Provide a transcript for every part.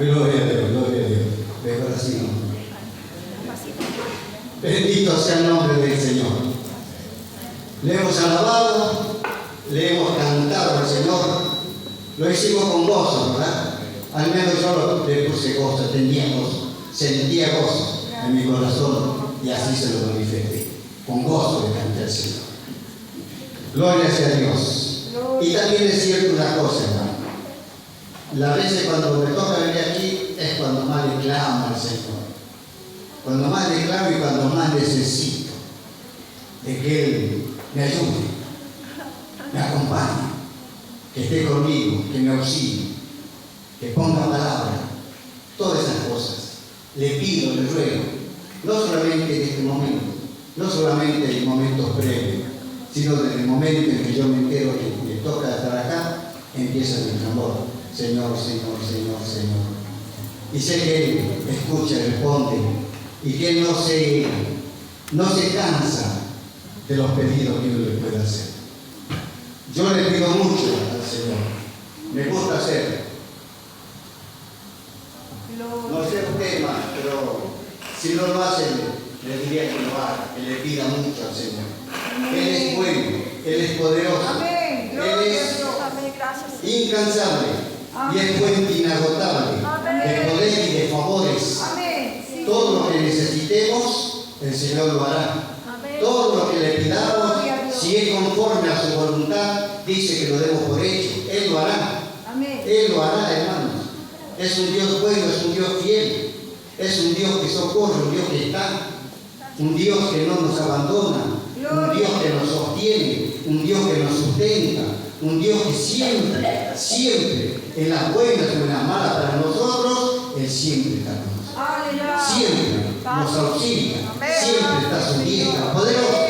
Gloria a Dios, gloria a Dios. Mejor así no. Bendito sea el nombre del Señor. Le hemos alabado, le hemos cantado al Señor. Lo hicimos con gozo, ¿verdad? Al menos yo le puse gozo, tenía gozo, sentía gozo en mi corazón y así se lo manifesté. Con gozo le canté al Señor. Gloria sea a Dios. Y también es cierto una cosa, hermano. Las veces cuando me toca venir aquí es cuando más le clamo al Señor. Cuando más le clamo y cuando más necesito de que Él me ayude, me acompañe, que esté conmigo, que me auxilie, que ponga palabra, todas esas cosas. Le pido, le ruego, no solamente en este momento, no solamente en momentos previos, sino desde el momento en que yo me entero que me toca estar acá, empieza mi clamor. Señor, Señor, Señor, Señor. Y sé que Él escucha, responde, y que Él no se cansa de los pedidos que uno le puede hacer. Yo le pido mucho al Señor. Me gusta hacerlo. No sé usted más, pero si no lo hace, le diría que lo haga, que le pida mucho al Señor. Él es bueno, Él es poderoso, Amén. Él es incansable. Y es fuente inagotable de poder y de favores. Amén. Todo lo que necesitemos, el Señor lo hará. Todo lo que le pidamos, si es conforme a su voluntad, dice que lo demos por hecho. Él lo hará. Él lo hará, hermanos. Es un Dios bueno, es un Dios fiel. Es un Dios que socorre, un Dios que está. Un Dios que no nos abandona. Un Dios que nos sostiene. Un Dios que nos sustenta. Un Dios que siempre, siempre, en las buenas o en las malas para nosotros, Él siempre está con nosotros. Siempre nos auxilia. Siempre está su diestra poderosa,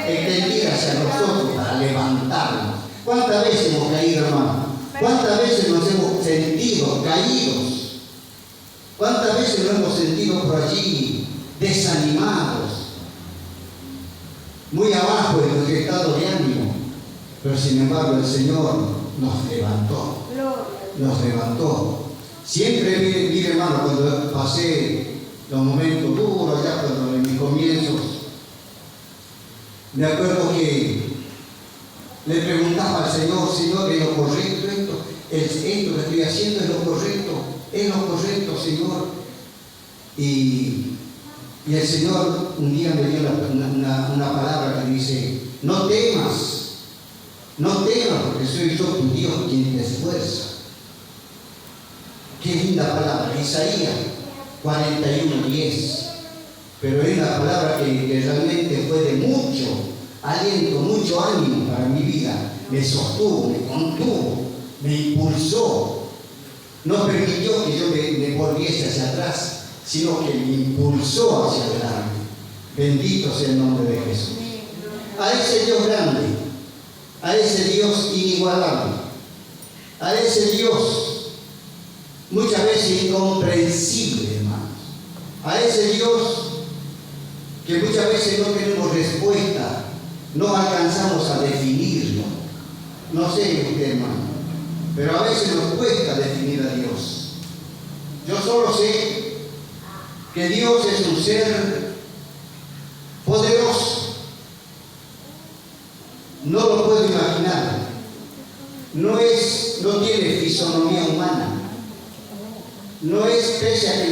extendida hacia nosotros para levantarnos. ¿Cuántas veces hemos caído, hermano? ¿Cuántas veces nos hemos sentido caídos? ¿Cuántas veces nos hemos sentido por allí desanimados? Muy abajo en nuestro estado de ánimo. Pero sin embargo el Señor nos levantó. Nos levantó. Siempre, mire hermano, cuando pasé los momentos duros, allá cuando en mis comienzos, me acuerdo que le preguntaba al Señor, Señor, ¿es lo correcto esto? Esto que estoy haciendo es lo correcto, Señor. Y el Señor un día me dio una palabra que dice, no temas, porque soy yo tu Dios quien te esfuerza. Qué linda palabra, Isaías 41:10. Pero es una palabra que realmente fue de mucho aliento, mucho ánimo para mi vida. Me sostuvo, me contuvo, me impulsó. No permitió que yo me volviese hacia atrás, sino que me impulsó hacia adelante. Bendito sea el nombre de Jesús. A ese Dios grande, a ese Dios inigualable, a ese Dios muchas veces incomprensible, hermanos, a ese Dios que muchas veces no tenemos respuesta, no alcanzamos a definirlo. No sé usted, hermano, pero a veces nos cuesta definir a Dios. Yo solo sé que Dios es un ser poderoso. No lo puedo imaginar. No tiene fisonomía humana. No es, pese a que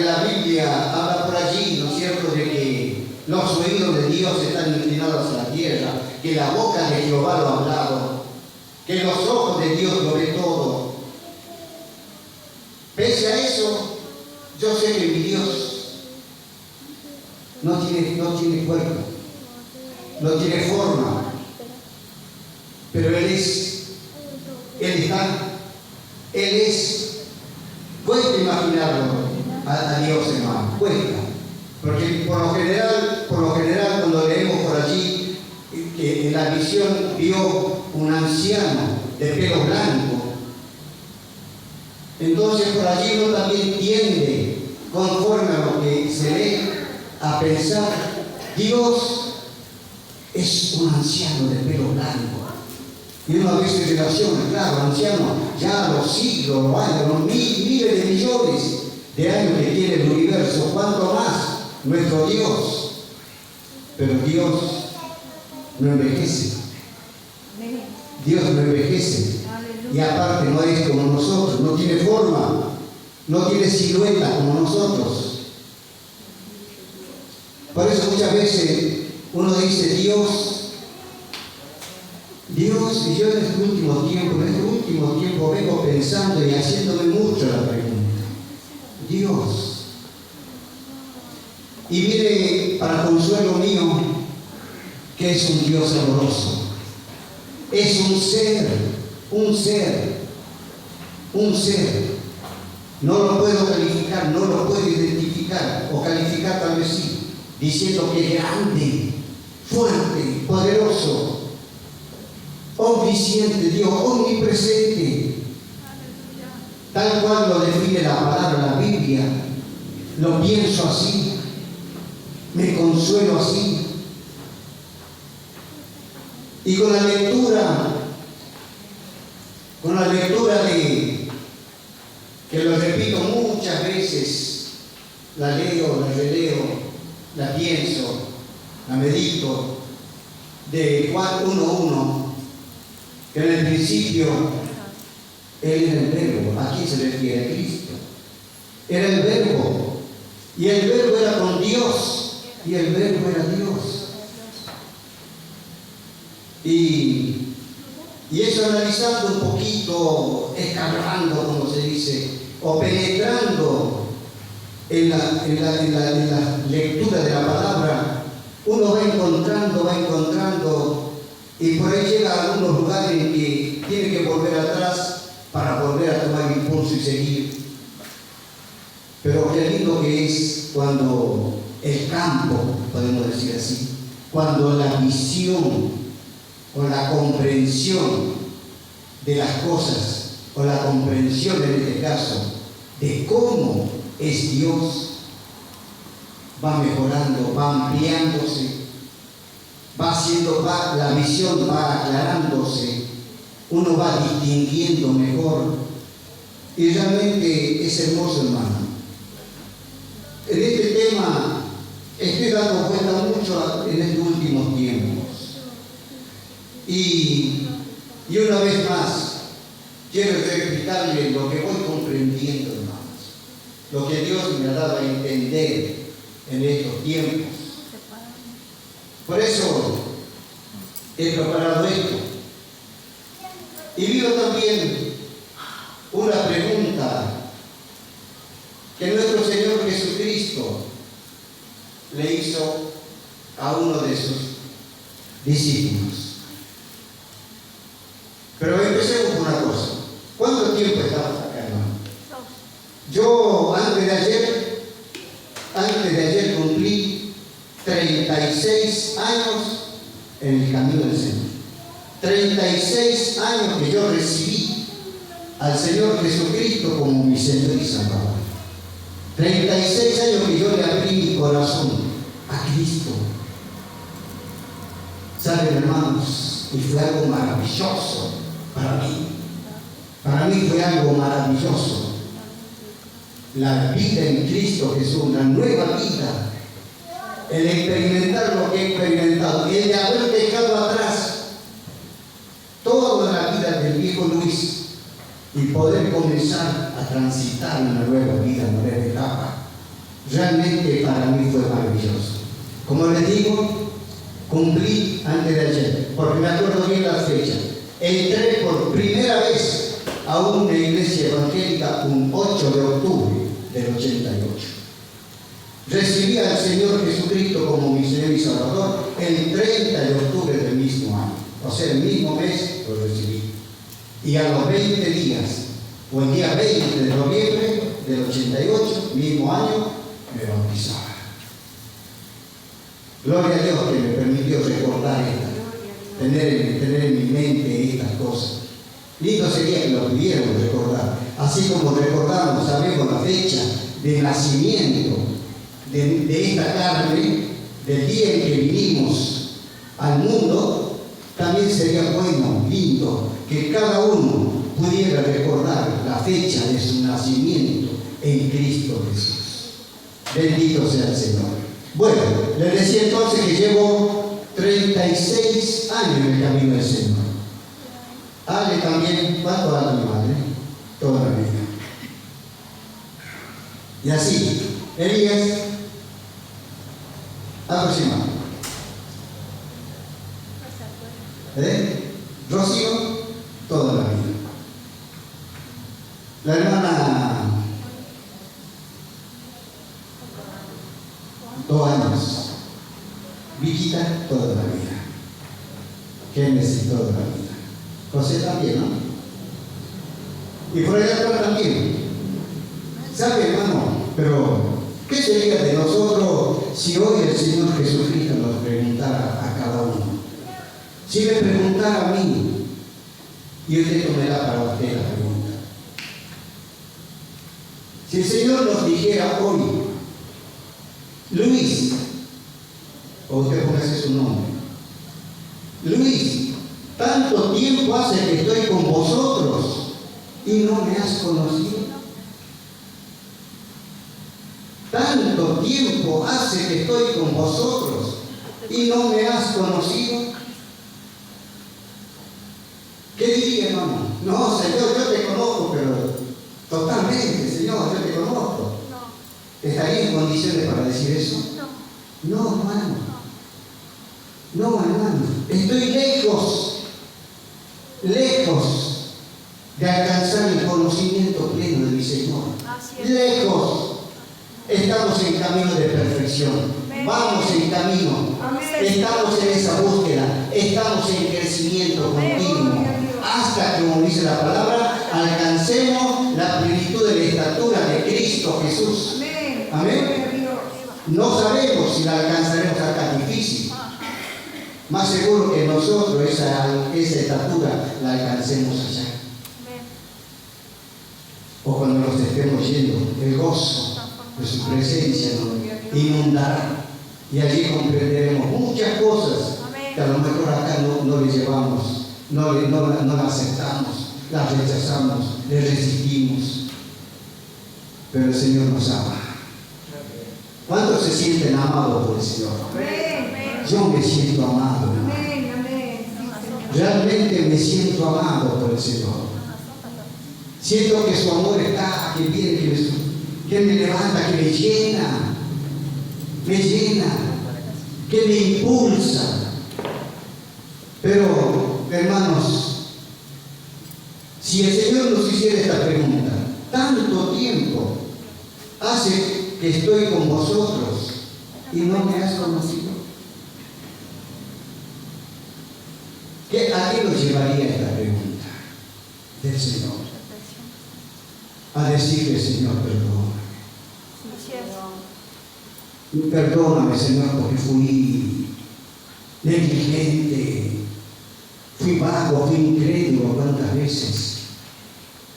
la Biblia habla por allí, ¿no es cierto?, de que los oídos de Dios están inclinados a la tierra, que la boca de Jehová lo ha hablado, que los ojos de Dios lo ve todo. Pese a eso, yo sé que mi Dios no tiene cuerpo, no tiene forma, pero Él está. Él es. Cuesta imaginarlo a Dios, hermano, cuesta. Porque por lo general, cuando leemos por allí, en la visión vio un anciano de pelo blanco. Entonces por allí uno también tiende, conforme a lo que se lee, a pensar, Dios es un anciano de pelo blanco. Y uno a veces relaciona, claro, anciano, ya los siglos, los miles de millones de años que tiene el universo, ¿cuánto más nuestro Dios? Pero Dios no envejece. Dios no envejece. Y aparte no es como nosotros, no tiene forma, no tiene silueta como nosotros. Por eso muchas veces uno dice, Dios, y yo en este último tiempo vengo pensando y haciéndome mucho la pregunta. Dios. Y viene para consuelo mío que es un Dios amoroso. Es un ser. No lo puedo calificar, no lo puedo identificar, o calificar tal vez sí, diciendo que es grande, fuerte, poderoso, omnisciente, Dios, omnipresente, tal cual lo define la palabra, la Biblia. Lo pienso así, me consuelo así. Y con la lectura de, que lo repito muchas veces, la leo, la releo, la pienso, la medito, de Juan 1:1, que en el principio Él era el verbo. ¿A quién se refiere? A Cristo. Era el verbo, y el verbo era con Dios, y el verbo era Dios. Y eso analizando un poquito, escarbando, como se dice, o penetrando en la lectura de la palabra, uno va encontrando, y por ahí llega a algunos lugares en que tiene que volver atrás para volver a tomar impulso y seguir. Pero qué lindo que es cuando el campo, podemos decir así, cuando la visión o la comprensión de las cosas, o la comprensión en este caso, de cómo es Dios, va mejorando, va ampliándose, la visión va aclarándose, uno va distinguiendo mejor, y realmente es hermoso, hermano. En este tema estoy dando cuenta mucho en estos últimos tiempos. Y una vez más, quiero explicarle lo que voy comprendiendo, hermanos, lo que Dios me ha dado a entender en estos tiempos. Por eso he preparado esto. Y veo también una pregunta que nuestro Señor Jesucristo le hizo a uno de sus discípulos. Pero empecemos por una cosa. ¿Cuánto tiempo estamos acá, hermano? Yo antes de ayer cumplí 36 años en el camino del Señor. 36 años que yo recibí al Señor Jesucristo como mi Señor y Salvador. 36 años que yo le abrí mi corazón a Cristo. ¿Saben, hermanos? Y fue algo maravilloso para mí. Para mí fue algo maravilloso. La vida en Cristo Jesús, la nueva vida. El experimentar lo que he experimentado. El de haber dejado atrás toda la vida del viejo Luis y poder comenzar a transitar una nueva vida, una nueva etapa. Realmente para mí fue maravilloso. Como les digo, cumplí antes de ayer, porque me acuerdo bien la fecha. Entré por primera vez a una iglesia evangélica un 8 de octubre del 88. Recibí al Señor Jesucristo como mi Señor y Salvador el 30 de octubre del mismo año. O sea, el mismo mes lo recibí. Y a los 20 días, o el día 20 de noviembre del 88, mismo año, me bautizaba. Gloria a Dios que me permitió recordar tener en mi mente estas cosas. Lindo sería que lo pudiéramos recordar. Así como recordamos, sabemos la fecha de nacimiento de esta carne, del día en que vinimos al mundo, también sería bueno, lindo, que cada uno pudiera recordar la fecha de su nacimiento en Cristo Jesús. Bendito sea el Señor. Bueno, les decía entonces que llevo 36 años en el camino del Señor. Ale también, ¿cuánto da mi madre? Toda la vida. Y así, Elías, aproximado. Rocío, toda la vida. La hermana, 2 años. Viquita, toda la vida. Génesis, toda la vida. José también, ¿no? Y por allá atrás también. ¿Sabe, hermano? Pero, ¿qué sería de nosotros si hoy el Señor Jesucristo nos preguntara a cada uno? Si me preguntara a mí, y usted tomará para usted la pregunta. Si el Señor nos dijera hoy, Luis, o usted póngase su nombre, Luis, tanto tiempo hace que estoy con vosotros y no me has conocido. Tanto tiempo hace que estoy con vosotros y no me has conocido. ¿Qué diría, hermano? No, Señor, yo te conozco, pero totalmente, Señor, yo te conozco. ¿Estaría en condiciones para decir eso? No, hermano. No, hermano. Estoy lejos de alcanzar el conocimiento pleno de mi Señor. Lejos. Estamos en camino de perfección. Vamos en camino. Estamos en esa búsqueda. Estamos en crecimiento continuo. Hasta que, como dice la palabra, alcancemos la plenitud de la estatura de Cristo Jesús. Amén. No sabemos si la alcanzaremos acá, difícil. Más seguro que nosotros esa estatura la alcancemos allá. O cuando nos estemos yendo, el gozo de su presencia nos inundará. Y allí comprenderemos muchas cosas que a lo mejor acá no le llevamos, no la aceptamos, la rechazamos, le resistimos. Pero el Señor nos ama. ¿Cuántos se sienten amados por el Señor? Yo me siento amado. Realmente me siento amado por el Señor. Siento que su amor está, que viene, que me levanta, que me llena, que me impulsa. Pero, hermanos, si el Señor nos hiciera esta pregunta, tanto tiempo hace que estoy con vosotros y no me has conocido, ¿a qué nos llevaría esta pregunta del Señor? A decirle, Señor, perdóname. Perdóname, Señor, porque fui negligente, fui vago, fui incrédulo cuántas veces.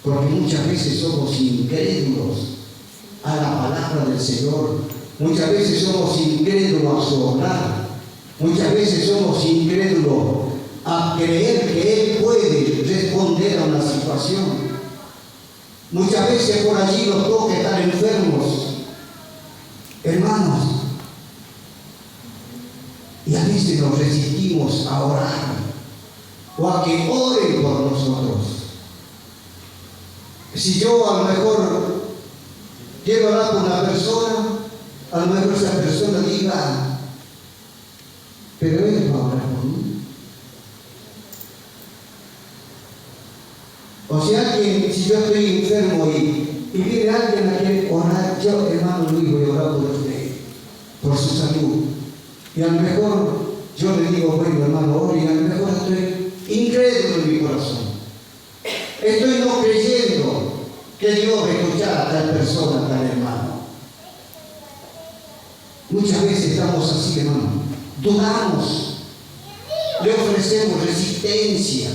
Porque muchas veces somos incrédulos a la palabra del Señor. Muchas veces somos incrédulos a su obrar. Muchas veces somos incrédulos a creer que Él puede responder a una situación. Muchas veces por allí nos toca estar enfermos, hermanos, y a veces nos resistimos a orar o a que oren por nosotros. Si yo a lo mejor quiero orar por una persona, a lo mejor esa persona diga, pero Él va a orar por mí. O si yo estoy enfermo y viene alguien a querer orar, yo, hermano Luis, voy a orar por usted, por su salud. Y a lo mejor yo le digo, bueno, hermano, ore, y a lo mejor estoy incrédulo en mi corazón. Estoy no creyendo que Dios va a escuchar a tal persona, a tal hermano. Muchas veces estamos así, hermano. Dudamos, le ofrecemos resistencia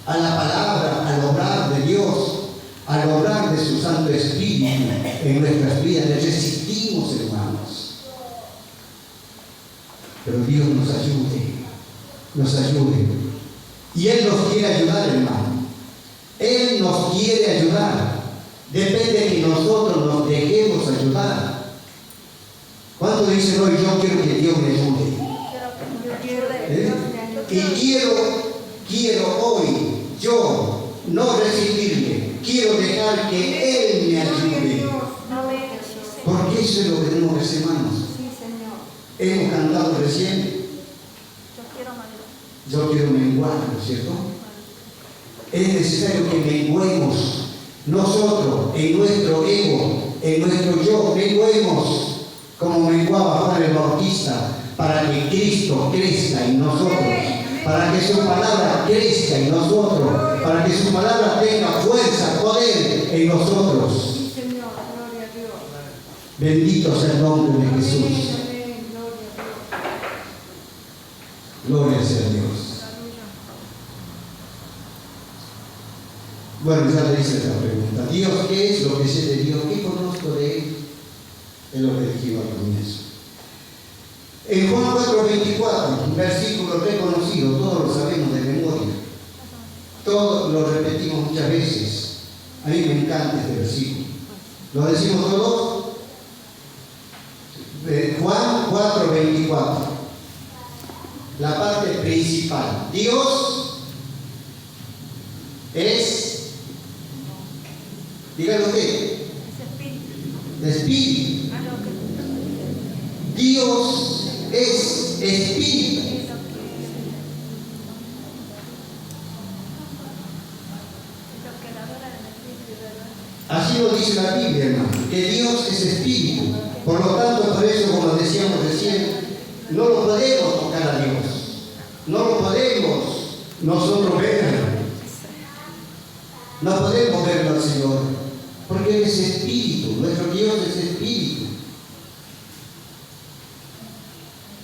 a la palabra, al obrar de Dios, al obrar de su Santo Espíritu en nuestras vidas. Le resistimos, hermanos. Pero Dios nos ayude nos ayude. Y Él nos quiere ayudar, hermano. Él nos quiere ayudar. Depende de que nosotros nos dejemos ayudar. ¿Cuánto dicen hoy, yo quiero que Dios me ayude? Y quiero hoy yo no resistirme, quiero dejar que Él me ayude. Porque eso es lo que tenemos que hacer, hermanos. Hemos cantado recién, yo quiero menguar, ¿no es cierto? Es necesario que menguemos nosotros en nuestro ego, en nuestro yo, menguemos como menguaba Juan el Bautista, para que Cristo crezca en nosotros, para que su palabra crezca en nosotros, para que su palabra tenga fuerza, poder en nosotros. Bendito sea el nombre de Jesús. Gloria sea a Dios. Bueno, ya le hice esta pregunta. Dios, ¿qué es lo que sé de Dios? ¿Qué conozco de Él? Es lo que dijimos al comienzo. En Juan 4:24, un versículo reconocido, todos lo sabemos de memoria. Todos lo repetimos muchas veces. A mí me encanta este versículo. ¿Lo decimos todos? Juan 4:24. La parte principal. Dios es, díganlo usted, espíritu. Dios es espíritu. Así lo dice la Biblia, hermano, que Dios es espíritu. Por lo tanto, por eso, como decíamos recién, no lo podemos tocar a Dios. No lo podemos nosotros ver. No podemos verlo al Señor, porque Él es espíritu. Nuestro Dios es espíritu.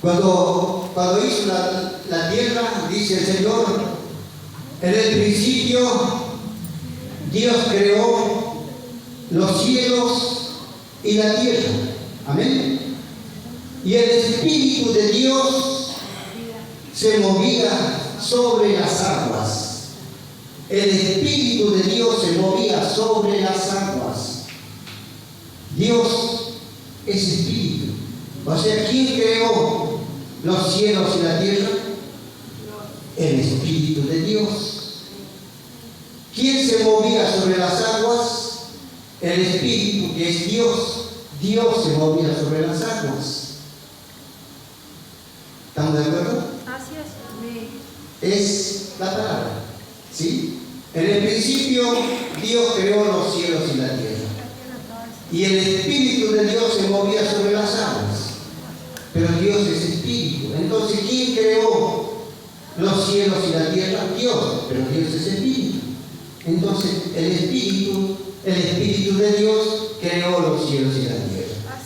Cuando hizo la tierra, dice el Señor, en el principio Dios creó los cielos y la tierra. Amén. Y el Espíritu de Dios se movía sobre las aguas. El Espíritu de Dios se movía sobre las aguas. Dios es Espíritu. O sea, ¿quién creó los cielos y la tierra? El Espíritu de Dios. ¿Quién se movía sobre las aguas? El Espíritu, que es Dios. Dios se movía sobre las aguas. ¿Estamos de acuerdo? Así es. Es la palabra. ¿Sí? En el principio Dios creó los cielos y la tierra. Y el Espíritu de Dios se movía sobre las aguas. Pero Dios es Espíritu. Entonces, ¿quién creó los cielos y la tierra? Dios. Pero Dios es Espíritu. Entonces, el Espíritu de Dios creó los cielos y la tierra.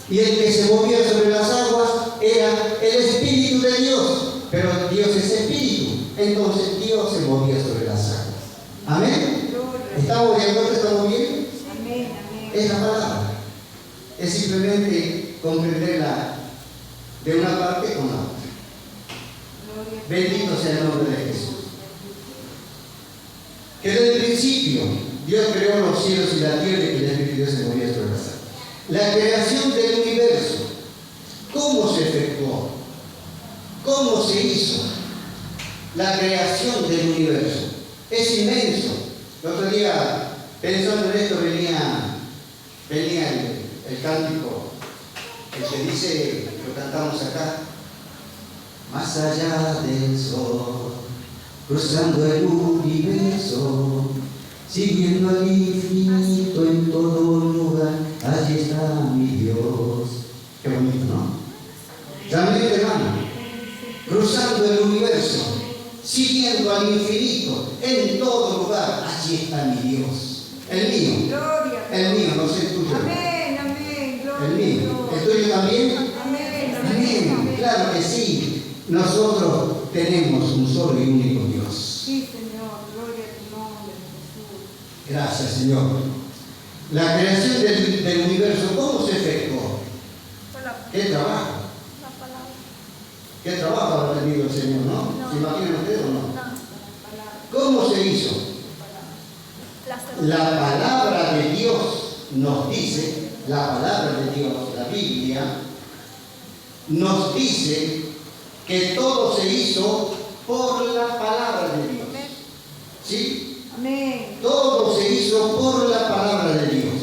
Y el que se movía sobre las aguas era el Espíritu de Dios. Pero Dios es Espíritu. Entonces, Dios se movía sobre las aguas. ¿Amén? ¿Estamos de acuerdo? ¿Estamos bien? Amén. Es la palabra. Es simplemente comprenderla de una parte con la otra. Bendito sea el nombre de Jesús. Que desde el principio Dios creó los cielos y la tierra y que el Espíritu de Dios se movía sobre las aguas. La creación del universo, ¿cómo se efectuó? ¿Cómo se hizo? La creación del universo es inmenso. El otro día, pensando en esto, venía el cántico, el que dice, lo cantamos acá, más allá del sol, cruzando el universo, siguiendo al infinito en todo lugar, allí está mi Dios. Qué bonito, ¿no? También, hermano, cruzando el universo, siguiendo al infinito en todo lugar, allí está mi Dios. El mío. El mío, no sé el tuyo. Amén. El mío. ¿El tuyo también? Amén. Claro que sí. Nosotros tenemos un solo y único Dios. Sí, Señor. Gloria a tu nombre, Jesús. Gracias, Señor. La creación del universo, ¿cómo se efectuó? ¿Qué trabajo? ¿Qué trabajo habrá tenido el Señor, no? No. ¿Se imaginan ustedes o no? No. Palabra. ¿Cómo se hizo? La La palabra de Dios nos dice, la palabra de Dios, la Biblia, nos dice que todo se hizo por la palabra de Dios. ¿Sí? Amén. Todo se hizo por la palabra de Dios.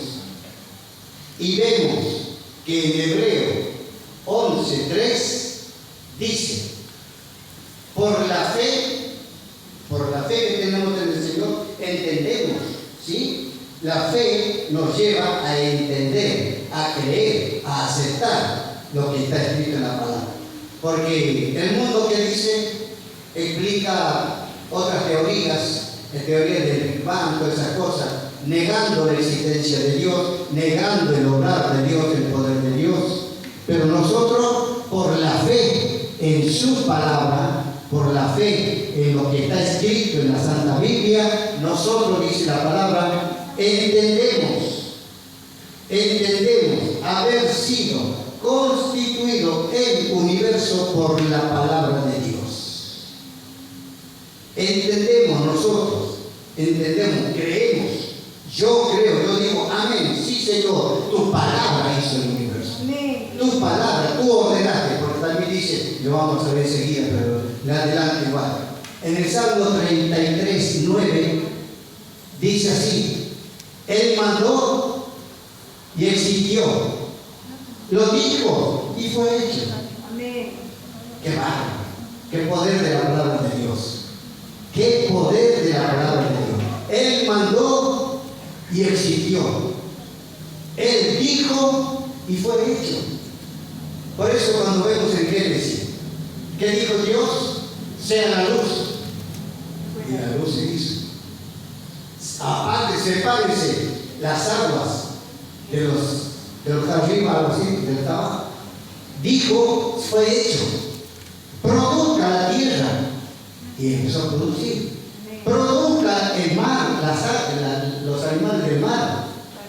Y vemos que en Hebreo 11:3 dice, por la fe que tenemos en el Señor, entendemos, ¿sí? La fe nos lleva a entender, a creer, a aceptar lo que está escrito en la palabra. Porque el mundo que dice, explica otras teorías del Big Bang, todas esas cosas, negando la existencia de Dios, negando el obrar de Dios, el poder de Dios. Pero nosotros, por la fe en su palabra, por la fe en lo que está escrito en la Santa Biblia, nosotros, dice la palabra, entendemos haber sido constituido el universo por la palabra de Dios. Entendemos, creemos. Yo creo, yo digo, amén, sí Señor, tu palabra hizo el universo. Amén. Tu palabra, tú ordenaste, porque también dice, lo vamos a ver enseguida, pero le adelante igual. En el Salmo 33:9 dice así, Él mandó y existió, lo dijo y fue hecho. Amén. ¡Qué bárbaro! ¡Qué poder de la palabra de Dios! ¡Qué poder de la palabra de Dios! Él mandó y existió. Él dijo y fue hecho. Por eso cuando vemos en Génesis, ¿qué dijo Dios? Sea la luz. Y la luz se hizo. Aparte, sepárense las aguas de los arriba, algo así, del tabaco. Dijo, fue hecho. Produzca la tierra. Y empezó a producir. Produzca el mar, los animales del mar.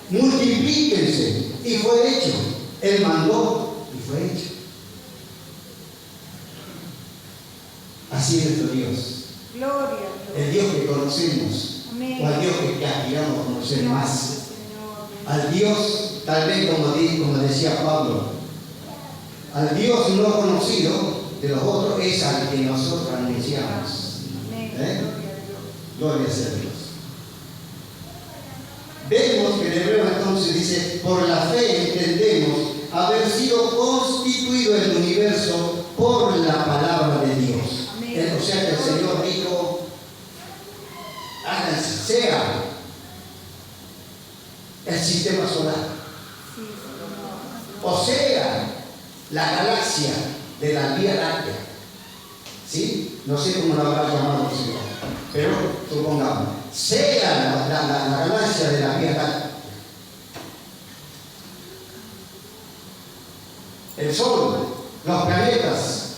Multiplíquense. Y fue hecho. Él mandó y fue hecho. Así es nuestro Dios. Gloria a Dios. El Dios que conocemos. Amén. O al Dios que aspiramos a conocer más. Gracias, Señor. Al Dios, tal vez como decía Pablo, al Dios no conocido de los otros es al que nosotros anunciamos. Amén. ¿Eh? Gloria a Dios. Gloria sea a Dios. Vemos que en Hebreo entonces dice, por la fe entendemos haber sido constituido el universo por la palabra de Dios. Amén. O sea que el Señor dijo, háganse, sea el sistema solar, Sí, Señor. o sea la galaxia de la Vía Láctea. ¿Sí? No sé cómo la habrá llamado el Señor, pero supongamos, sea la galaxia de la Vía Láctea, el Sol, los planetas,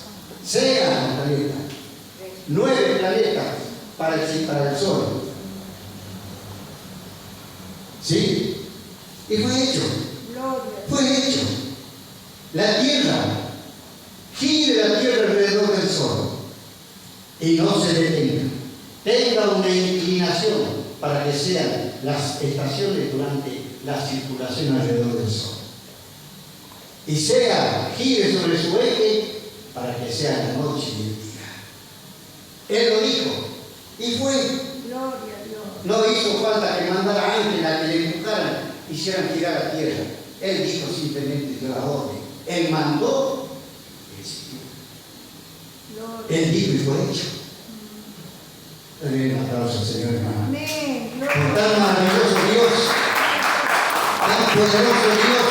sean los planetas, 9 planetas para el Sol. ¿Sí? Y fue hecho. Gloria. Fue hecho. La Tierra, gire la Tierra alrededor del Sol y no se detenga. Tenga una inclinación para que sean las estaciones durante la circulación alrededor del Sol. Y gire sobre su eje para que sea la noche y el día. Él lo dijo y fue. Gloria a Dios. No hizo falta que mandara ángeles a que le empujaran, hicieran girar la tierra. Él dijo simplemente, dio la orden. Él mandó y existió. Gloria. Él dijo y fue hecho. Denle un aplauso al Señor, hermano. Amén. Por Gloria. tan maravilloso Dios, tan poderoso Dios,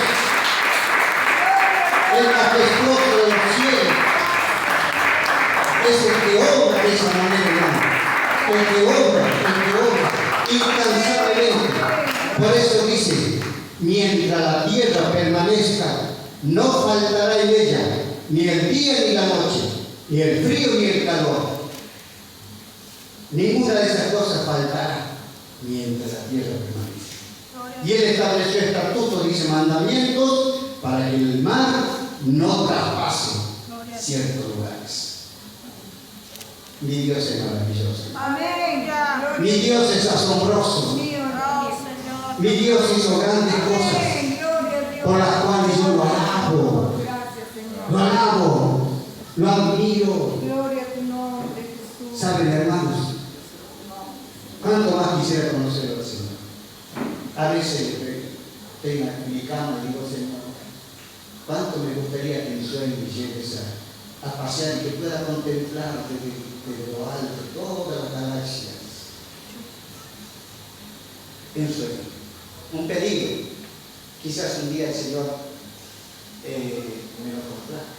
el majestuoso de los cielos, es el que obra de esa manera, hermano. El que obra, incansablemente. Por eso dice, mientras la tierra permanezca, no faltará en ella ni el día ni la noche, ni el frío ni el calor. Ninguna de esas cosas faltará mientras la tierra permanece. Y Él estableció estatutos, dice, mandamientos, para que el mar no traspase. ciertos lugares. Mi Dios es maravilloso. Amén. Mi Dios es asombroso. Mi Dios hizo grandes cosas por las cuales yo lo alabo. Gracias, Señor. Lo alabo, lo admiro. Gloria a tu nombre, Jesús. ¿Saben, hermanos? ¿Cuánto más quisiera conocer al Señor? A veces tengo en mi cama y digo, Señor, ¿cuánto me gustaría que en sueño me lleves a pasear y que pueda contemplarte de lo alto, todas las galaxias? En sueño. Un pedido. Quizás un día el Señor me lo complace,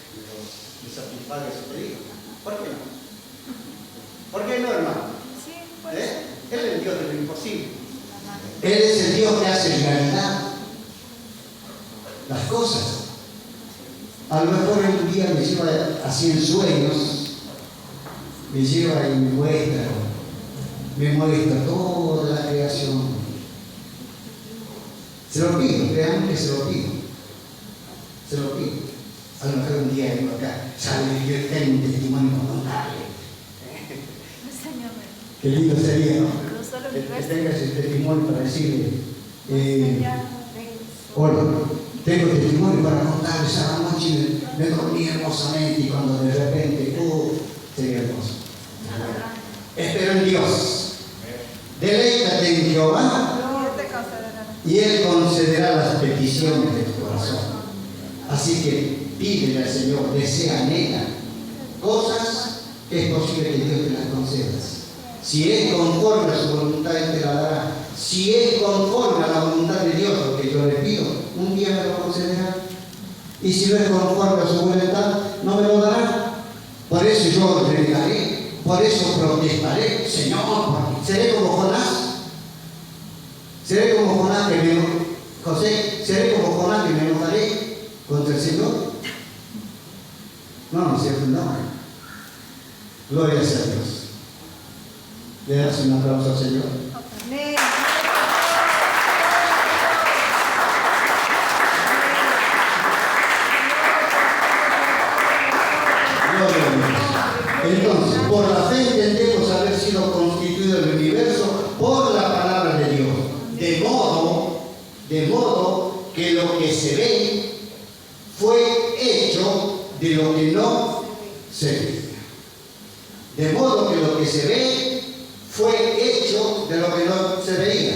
me satisfaga ese pedido. ¿Por qué no? ¿Por qué no, hermano? Él es el Dios de lo imposible. Él es el Dios que hace realidad las cosas. A lo mejor en un día me lleva así en sueños, me lleva y me muestra toda la creación. Se lo pido, créanme que se lo pido. Se lo pido. A lo mejor un día vengo acá, sabe que yo tengo un testimonio para contarle. Qué lindo sería, ¿no? Que tenga ese testimonio para decirle, hola, tengo testimonio para contarle, esa noche me dormí hermosamente y cuando de repente, sería hermoso. Espero en Dios. Deleítate en Jehová y Él concederá las peticiones de tu corazón. Así que pídele al Señor, desea, anhela cosas que es posible que Dios te las conceda. Si es conforme a su voluntad, Él te la dará. Si es conforme a la voluntad de Dios, lo que yo le pido, un día me lo concederá. Y si no es conforme a su voluntad, no me lo dará. Por eso yo renegaré, por eso protestaré. Señor, seré como Jonás. Seré como Jonás que me José, seré como Jonás que me enojaré contra el Señor. No, cierto, no. Gloria sea a Dios. Le das un aplauso al Señor. Amén. Gloria a Dios. Entonces, por la fe entendemos haber sido constituido el universo por la palabra de Dios. De modo que lo que se ve fue hecho de lo que no se ve. De modo que lo que se ve fue hecho de lo que no se veía.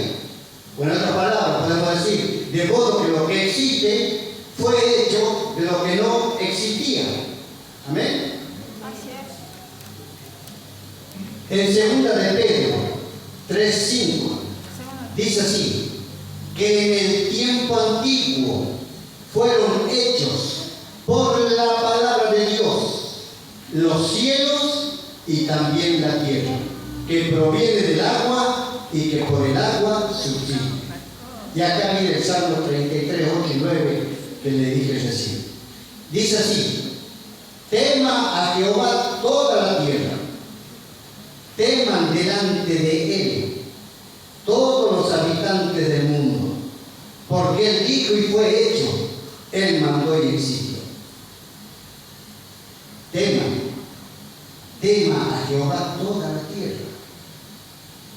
Con otras palabras, podemos decir, de modo que lo que existe fue hecho de lo que no existía. Amén. En 2 de Pedro 3:5 dice así, que en el tiempo antiguo fueron hechos por la palabra de Dios los cielos y también la tierra, que proviene del agua y que por el agua subsiste. Y acá viene el Salmo 33, 8 y 9 que le dije recién. Dice así, tema a Jehová toda la tierra, teman delante de Él todos los habitantes del mundo, porque Él dijo y fue hecho, Él mandó y existió. Tema a Jehová toda la tierra.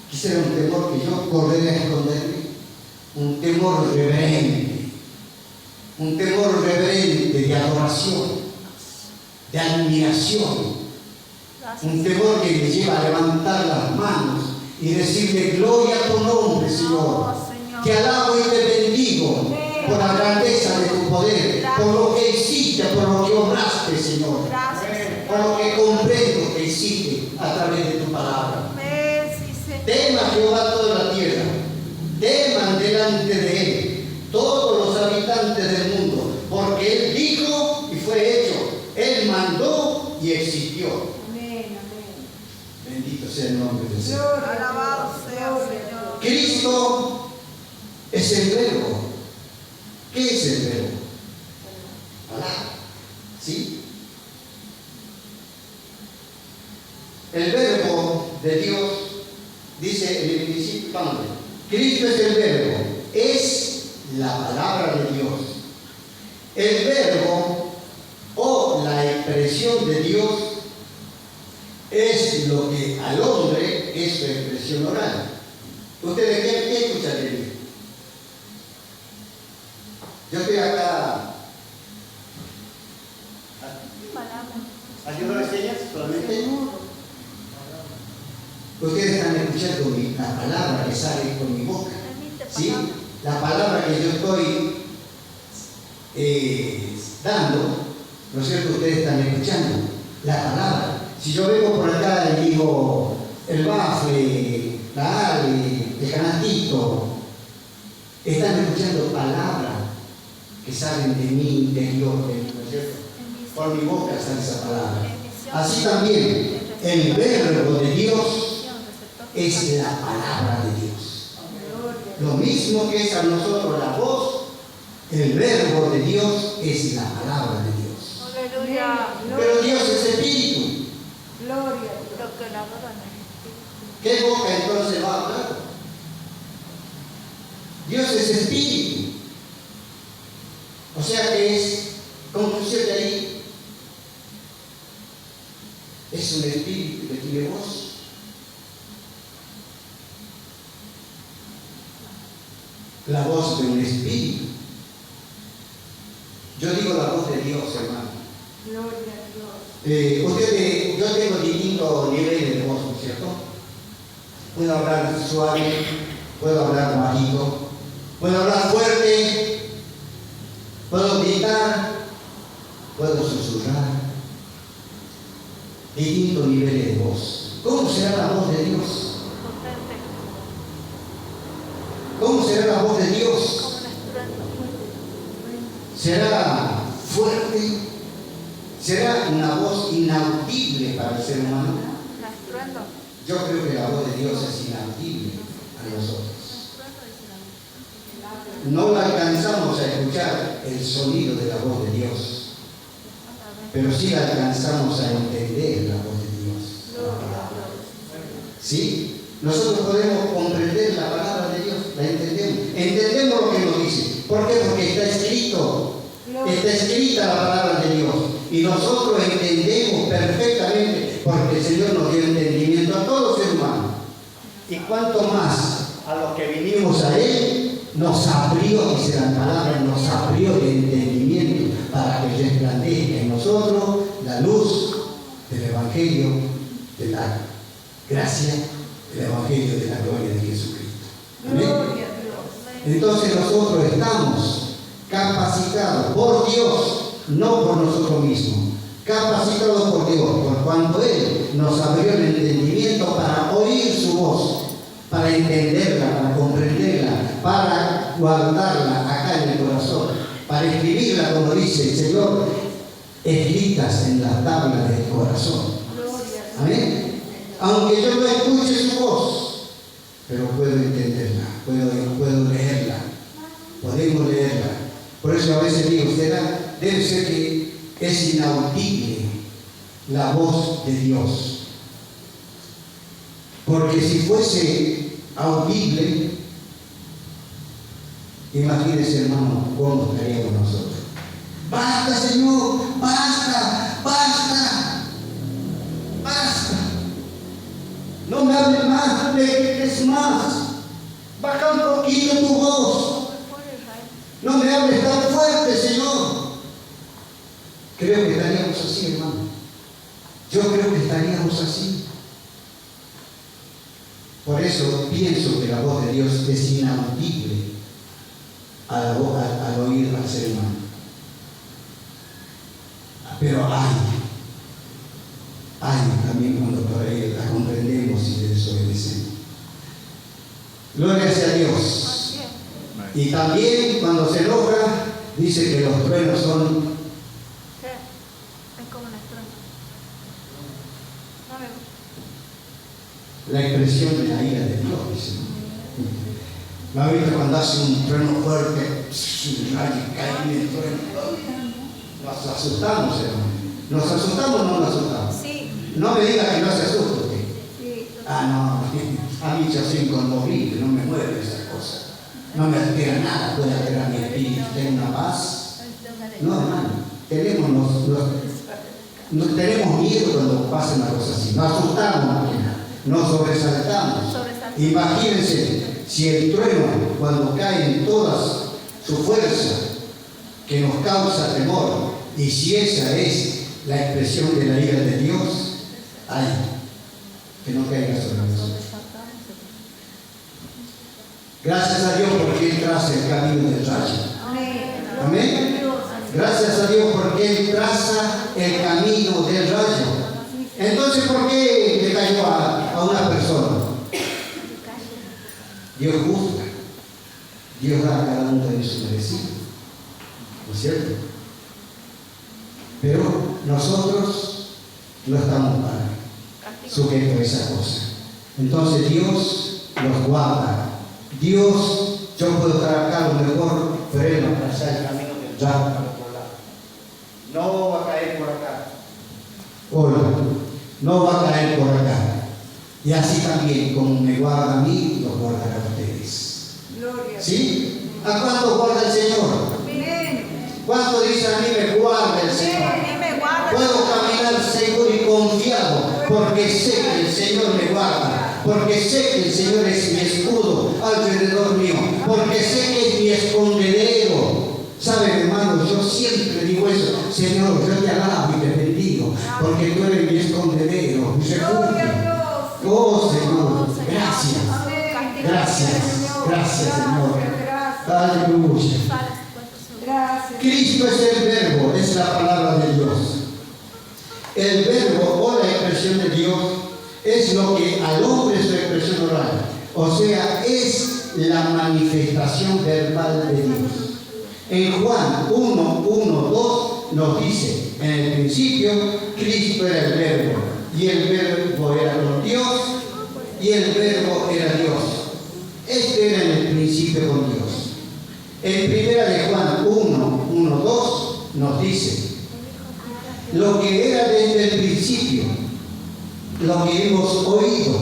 Quisiera un temor que yo correré a esconderme, un temor reverente de adoración, de admiración, un temor que me lleva a levantar las manos y decirle gloria a tu nombre, Señor. Te alabo y te bendigo por la grandeza de tu poder, por lo que hiciste, por lo que obraste, Señor, por lo que comprendo que hiciste a través de tu palabra. Tema Jehová toda la tierra, teman delante de Él todos los habitantes del mundo, porque Él dijo y fue hecho, Él mandó y existió. Bendito sea el nombre del Señor. Alabado sea el Señor. Cristo es el verbo. ¿Qué es el verbo? Palabra. ¿Sí? El verbo de Dios dice en el principio Padre. Cristo es el verbo. Es la palabra de Dios. El verbo o la expresión expresión de Dios es lo que al hombre es su expresión oral. ¿Ustedes qué escuchan de mí? Yo estoy acá haciendo las señas solamente. Ustedes están escuchando la palabra que sale con mi boca, ¿sí? La palabra que yo estoy dando, ¿no es cierto? Ustedes están escuchando la palabra. Si yo vengo por acá y digo el bafle, la ale, el canastito, están escuchando palabras que salen de mi interior, ¿no es cierto? Por mi boca sale esa palabra. Así también el verbo de Dios es la palabra de Dios. Lo mismo que es a nosotros la voz, el verbo de Dios es la palabra de Dios. Aleluya. Pero Dios es espíritu. Gloria. ¿Qué boca entonces va a hablar? Dios es espíritu. O sea que es, conclusión de ahí, es un espíritu que tiene voz. La voz de un espíritu. Yo digo la voz de Dios, hermano. Gloria a Dios. Yo tengo distintos niveles de voz, ¿no es cierto? Puedo hablar suave, puedo hablar bajito, puedo hablar fuerte, puedo gritar, puedo susurrar. Distintos niveles de voz. ¿Cómo será la voz de Dios? ¿Cómo será la voz de Dios? ¿Será fuerte? ¿Será una voz inaudible para el ser humano? Yo creo que la voz de Dios es inaudible a nosotros. No la alcanzamos a escuchar el sonido de la voz de Dios, pero sí la alcanzamos a entender la voz de Dios. ¿Sí? Nosotros podemos comprender la palabra de Dios, la entendemos. Entendemos lo que nos dice. ¿Por qué? Porque está escrito. Está escrita la palabra de Dios. Y nosotros entendemos perfectamente, porque el Señor nos dio entendimiento a todo ser humano. Y cuanto más a los que vinimos a Él, nos abrió, dice la palabra, nos abrió de entendimiento para que resplandezca en nosotros la luz del Evangelio de la gracia, del Evangelio de la gloria de Jesucristo. ¿Amén? Entonces nosotros estamos capacitados por Dios, no por nosotros mismos, capacitados por Dios, por cuanto Él nos abrió el entendimiento para oír su voz, para entenderla, para comprenderla, para guardarla acá en el corazón, para escribirla, como dice el Señor, escritas en la tabla del corazón. Amén. Aunque yo no escuche su voz, pero puedo entenderla, puedo leerla, podemos leerla. Por eso a veces digo, debe ser que es inaudible la voz de Dios. Porque si fuese audible, imagínense, hermano, cómo estaríamos nosotros. ¡Basta, Señor! ¡Basta! ¡Basta! ¡Basta! No me hables más, no me grites más. Baja un poquito tu voz. No me hables tan fuerte, Señor. Creo que estaríamos así, hermano. Yo creo que estaríamos así. Por eso pienso que la voz de Dios es inaudible al oír al ser humano. Pero hay también cuando por ahí la comprendemos y le desobedecemos. Gloria sea a Dios. Y también cuando se enoja, dice que los truenos son... ¿Qué? Es como un estruendo. la expresión de la ira de Dios, dice. ¿No ha visto cuando hace un trueno fuerte, un rayo cae en el trueno? Nos asustamos, hermano. ¿Nos asustamos o no nos asustamos? Sí. No me diga que no se asusta usted. Sí. Ah, no, a mí yo soy inconmovible, no me mueve esa cosa. No me altera nada, puede alterar mi espíritu, tengo una paz. No, hermano, tenemos No tenemos miedo cuando pasa una cosa así, nos asustamos más que nada, nos sobresaltamos. Imagínense si el trueno, cuando cae en toda su fuerza, que nos causa temor, y si esa es la expresión de la ira de Dios, ay, que no caiga sobre nosotros. Gracias a Dios porque Él traza el camino del rayo. Amén. Gracias a Dios porque Él traza el camino del rayo. Entonces, ¿por qué le cayó a una persona? Dios juzga. Dios da a cada uno de su merecido. ¿No es cierto? Pero nosotros no estamos sujetos a esa cosa. Entonces Dios los guarda. Dios, yo puedo estar acá, a lo mejor freno para hacer el camino del rayo para otro lado. No va a caer por acá. Hola, no va a caer por acá. Y así también, como me guarda a mí, los guardará a ustedes. ¿Sí? ¿A cuánto guarda el Señor? ¿Cuánto dice a mí me guarda el Señor? Puedo caminar seguro y confiado porque sé que el Señor me guarda, porque sé que el Señor es mi escudo alrededor mío, porque sé que es mi escondedero. ¿Saben, hermanos? Yo siempre digo eso: Señor, yo te alabo y te bendigo porque tú eres mi escondedero, mi refugio. Oh Señor, gracias, gracias, gracias Señor. Aleluya. Cristo es el verbo, es la palabra de Dios. El verbo o la expresión de Dios es lo que al hombre es su expresión oral. O sea, es la manifestación verbal de Dios. En Juan 1:1-2 nos dice: en el principio Cristo era el verbo, y el verbo era con Dios, y el verbo era Dios. Este era en el principio con Dios. En primera de Juan 1:1-2 nos dice: lo que era desde el principio, lo que hemos oído,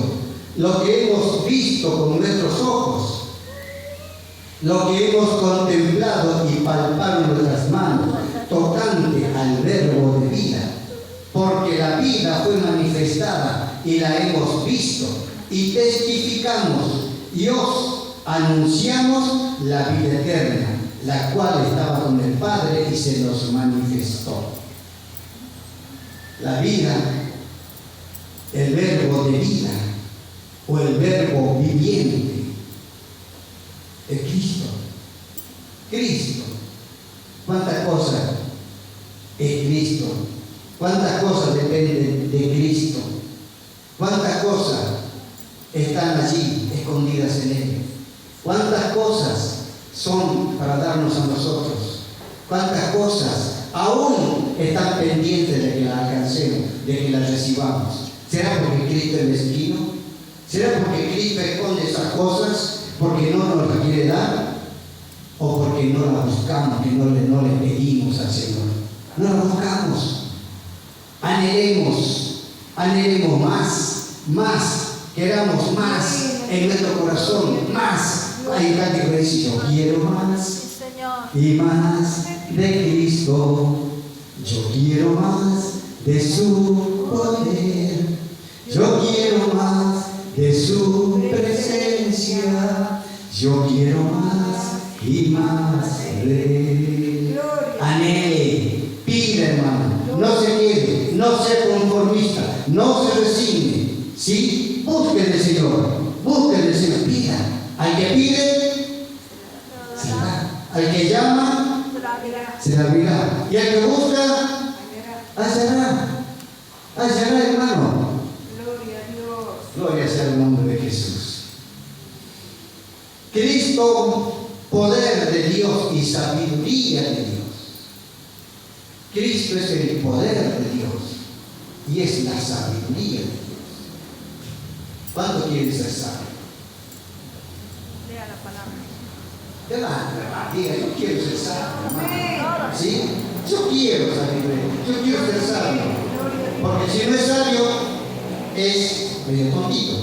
lo que hemos visto con nuestros ojos, lo que hemos contemplado y palpado en nuestras manos, tocante al verbo de vida, porque la vida fue manifestada y la hemos visto y testificamos y os anunciamos la vida eterna, la cual estaba con el Padre y se nos manifestó. La vida, el verbo de vida o el verbo viviente es Cristo. Cristo. ¿Cuántas cosas es Cristo? ¿Cuántas cosas dependen de Cristo? ¿Cuántas cosas están allí escondidas en Él? ¿Cuántas cosas son para darnos a nosotros? ¿Cuántas cosas aún están pendientes de que la alcancemos, de que la recibamos? ¿Será porque Cristo es mezquino? ¿Será porque Cristo esconde esas cosas porque no nos las quiere dar? ¿O porque no la buscamos, que no le pedimos al Señor? No la buscamos. Anhelemos más, queramos más en nuestro corazón, más. Hay un cántico que dice: yo quiero más y más de Cristo, yo quiero más de su poder, yo quiero más de su presencia, yo quiero más y más de Él. Anhele, pida, hermano, no se quede, no sea conformista, no se resigne, ¿sí? Busque del Señor, pida. Al que pide, será. Al que llama, se le abrirá. Y al que busca, hallará. Hallará, hermano. Gloria a Dios. Gloria sea el nombre de Jesús. Cristo, poder de Dios y sabiduría de Dios. Cristo es el poder de Dios y es la sabiduría de Dios. ¿Cuánto quieres ser sabio? Lea la palabra. Diga, yo quiero ser sabio, hermano. ¿Sí? Yo quiero ser sabio. Porque si no es sabio, es medio tontito,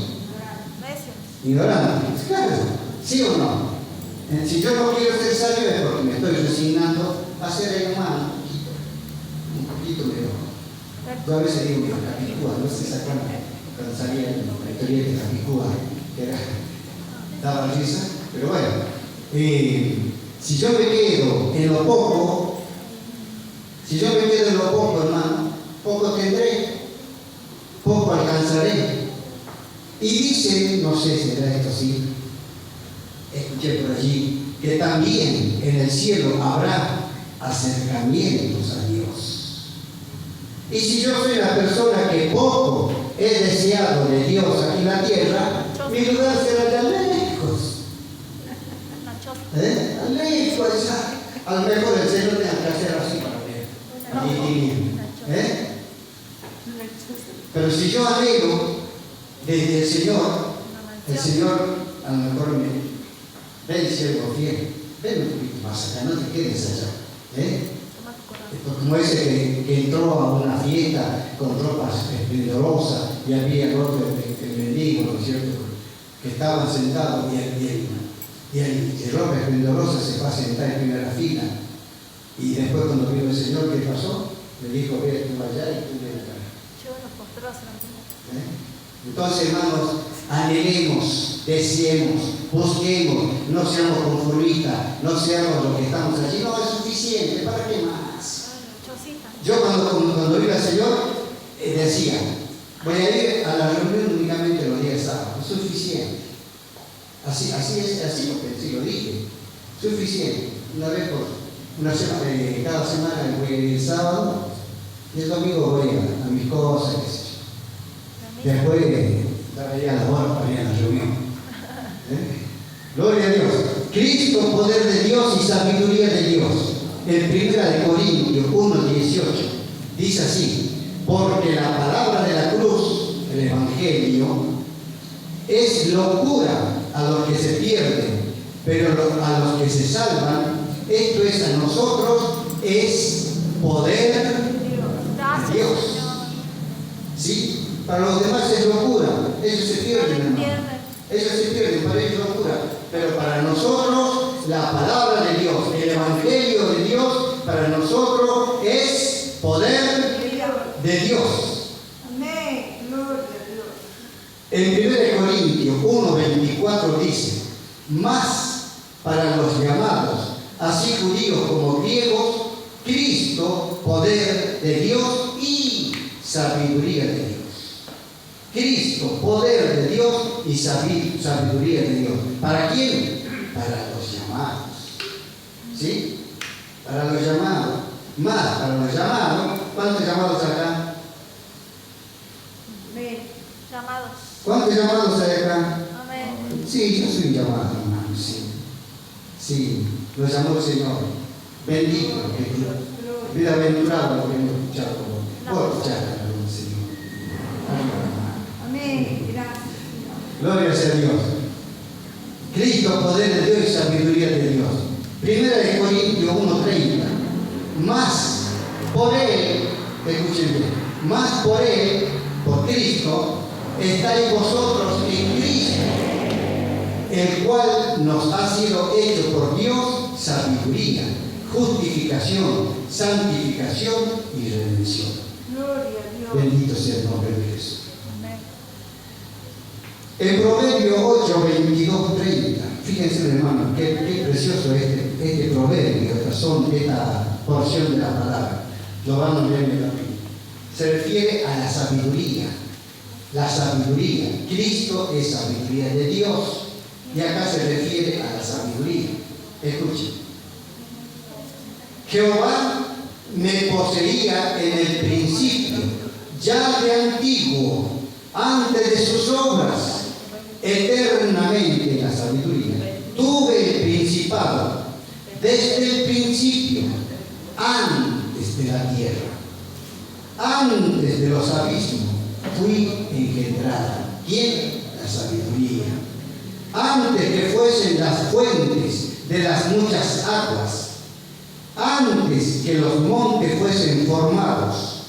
ignorante. Claro, ¿sí o no? Si yo no quiero ser sabio es porque me estoy resignando a ser humano un poquito mejor. Yo a veces digo que Capicúa, no sé si se acuerdan cuando salía la historieta de Capicúa, que era, daba risa, pero bueno, si yo me quedo en lo poco, hermano, poco tendré, poco alcanzaré. Y dice, no sé si será esto así, escuché por allí, que también en el cielo habrá acercamientos a Dios. Y si yo soy la persona que poco he deseado de Dios aquí en la tierra, mi lugar será allá lejos. Lejos, a lo mejor el Señor tenga que hacer así para ver. Pero si yo anhelo desde el Señor a lo mejor me ven, siervo fiel, ven un poquito más acá, no te quedes allá. Como ese que entró a una fiesta con ropas esplendorosas y había otro el mendigo, ¿no es cierto?, que estaban sentados y el ropa esplendorosa se fue a sentar en primera fila. Y después cuando vino el Señor, ¿qué pasó? Le dijo, ve tú allá y tú ven acá. Entonces, hermanos, anhelemos, deseemos, busquemos, no seamos conformistas, no seamos los que estamos allí. No es suficiente, ¿para qué más? Yo cuando iba al Señor, decía, voy a ir a la reunión únicamente los días sábados, suficiente. Así lo dije, suficiente. Una vez por una semana, cada semana voy a ir el sábado y el domingo voy a mis cosas, qué sé yo. Después estaría a la hora para ir a la reunión. Gloria a Dios. Cristo, poder de Dios y sabiduría de Dios. En 1 Corintios 1:18 dice así: porque la palabra de la cruz, el Evangelio, es locura a los que se pierden, pero a los que se salvan, esto es a nosotros, es poder de Dios. ¿Sí? Para los demás es locura, ellos se pierden, hermano. Ellos se pierden, para ellos es locura. Pero para nosotros, la palabra de Dios, el Evangelio de Dios, para nosotros es poder de Dios. Amén. Gloria a Dios. En 1 Corintios 1:24 dice: mas para los llamados, así judíos como griegos, Cristo, poder de Dios y sabiduría de Dios. Cristo, poder de Dios y sabiduría de Dios. ¿Para quién? Para los llamados. ¿Sí? Para los llamados. Más para los llamados. ¿Cuántos llamados acá? Amén. Llamados. ¿Cuántos llamados hay acá? Amén. Sí, yo soy un llamado, hermano. Sí, lo llamó el Señor. Bendito, bienaventurado lo que hemos escuchado por escuchar a el Señor. Amén. Gracias. Gloria sea a Dios. Cristo, poder de Dios y sabiduría de Dios. 1 Corintios 1:30. Más por Él, escuchen bien, más por Él, por Cristo, estáis vosotros en Cristo, el cual nos ha sido hecho por Dios sabiduría, justificación, santificación y redención. Gloria a Dios. Bendito sea el nombre de Jesús. Amén. En Proverbios 8:22-30, fíjense, hermano, qué precioso este proverbio, esta porción de la palabra. Lo van a leer en la Biblia. Se refiere a la sabiduría. La sabiduría. Cristo es sabiduría de Dios. Y acá se refiere a la sabiduría. Escuchen. Jehová me poseía en el principio, ya de antiguo, antes de sus obras, eternamente la sabiduría. Tuve el principado desde el principio, antes de la tierra, antes de los abismos, fui engendrada. ¿Quién? La sabiduría. Antes que fuesen las fuentes de las muchas aguas, antes que los montes fuesen formados,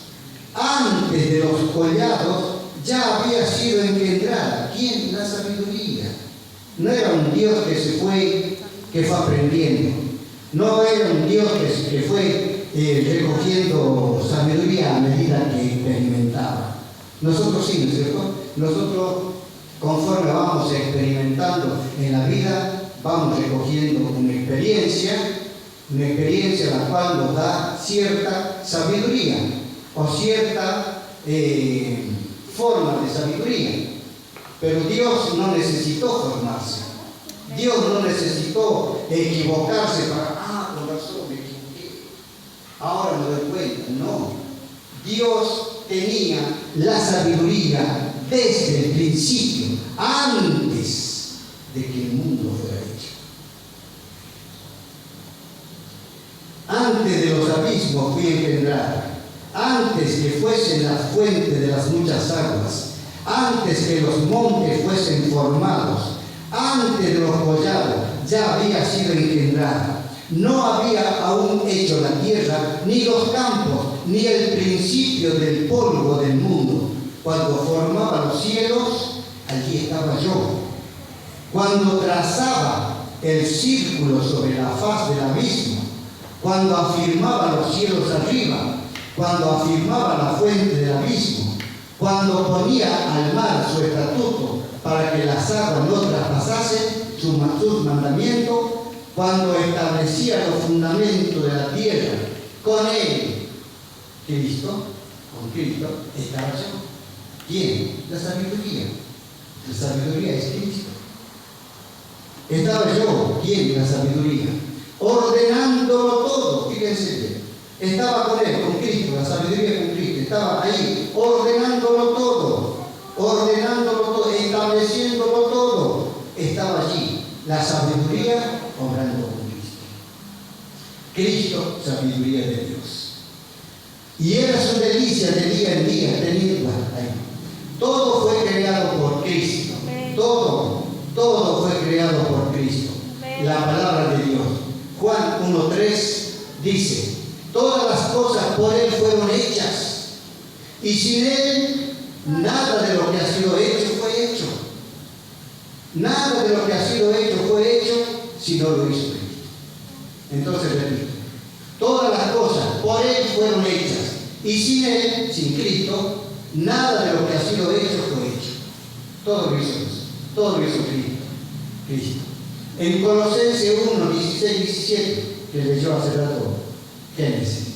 antes de los collados, ya había sido engendrada. ¿Quién? La sabiduría. No era un Dios que fue aprendiendo. No era un Dios que fue recogiendo sabiduría a medida que experimentaba. Nosotros sí, ¿no es cierto? Nosotros, conforme vamos experimentando en la vida, vamos recogiendo una experiencia la cual nos da cierta sabiduría o cierta forma de sabiduría. Pero Dios no necesitó formarse. Dios no necesitó equivocarse para, con razón me equivoqué, ahora me doy cuenta. No. Dios tenía la sabiduría desde el principio, antes de que el mundo fuera hecho. Antes de los abismos fui engendrado, antes que fuesen las fuentes de las muchas aguas, antes que los montes fuesen formados, antes de los collados ya había sido engendrada. No había aún hecho la tierra, ni los campos, ni el principio del polvo del mundo. Cuando formaba los cielos, allí estaba yo. Cuando trazaba el círculo sobre la faz del abismo, cuando afirmaba los cielos arriba, cuando afirmaba la fuente del abismo, cuando ponía al mar su estatuto para que las aguas no traspasasen sus mandamientos, cuando establecía los fundamentos de la tierra, con él, con Cristo, estaba yo. ¿Quién? La sabiduría. La sabiduría es Cristo. Estaba yo. ¿Quién? La sabiduría. Ordenándolo todo. Fíjense bien. Estaba con él, con Cristo, la sabiduría con Cristo. Estaba ahí, ordenándolo todo, estableciéndolo todo. Estaba allí. La sabiduría obrando con Cristo. Cristo, sabiduría de Dios. Y era su delicia de día en día tenerla ahí. Todo fue creado por Cristo. Todo fue creado por Cristo. La palabra de Dios. Juan 1:3 dice: todas las cosas por Él fueron hechas, y sin Él nada de lo que ha sido hecho fue hecho. Nada de lo que ha sido hecho fue hecho si no lo hizo Cristo. Entonces repito, todas las cosas por Él fueron hechas, y sin Él, sin Cristo, nada de lo que ha sido hecho fue hecho. Todo lo hizo Dios, todo lo hizo Cristo. En Colosenses 1, 16, 17, que leyó hace rato Génesis,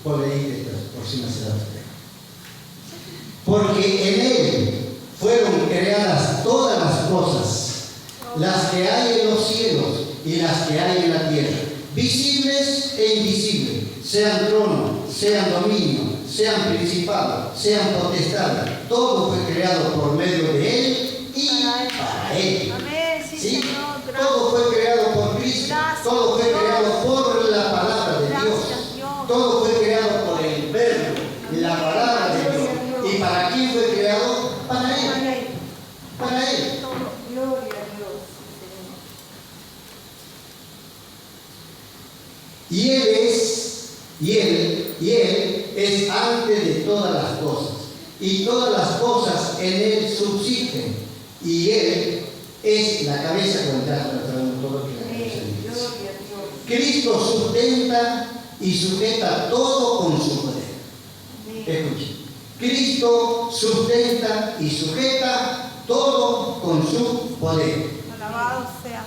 por ahí, por si no se da usted. Porque en Él fueron creadas todas las cosas, las que hay en los cielos y las que hay en la tierra, visibles e invisibles, sean tronos, sean dominios, sean principados, sean potestades. Todo fue creado por medio de Él y para Él. Amén, sí, ¿Sí? Señor, gracias. Todo fue creado por Cristo, Gracias, todo fue Dios. creado por la palabra de Gracias, Dios, Dios. todo fue creado por el Verbo, la palabra de Dios. ¿Y para quién fue creado? Para Él. Para Él. Gloria a Dios, Y Él es antes de todas las cosas, y todas las cosas en Él subsisten, y Él es la cabeza, con todo que la cabeza de Dios. gloria a Dios. Cristo sustenta y sujeta todo con su poder. Amén. Escuchen. Cristo sustenta y sujeta todo con su poder. Alabado seas.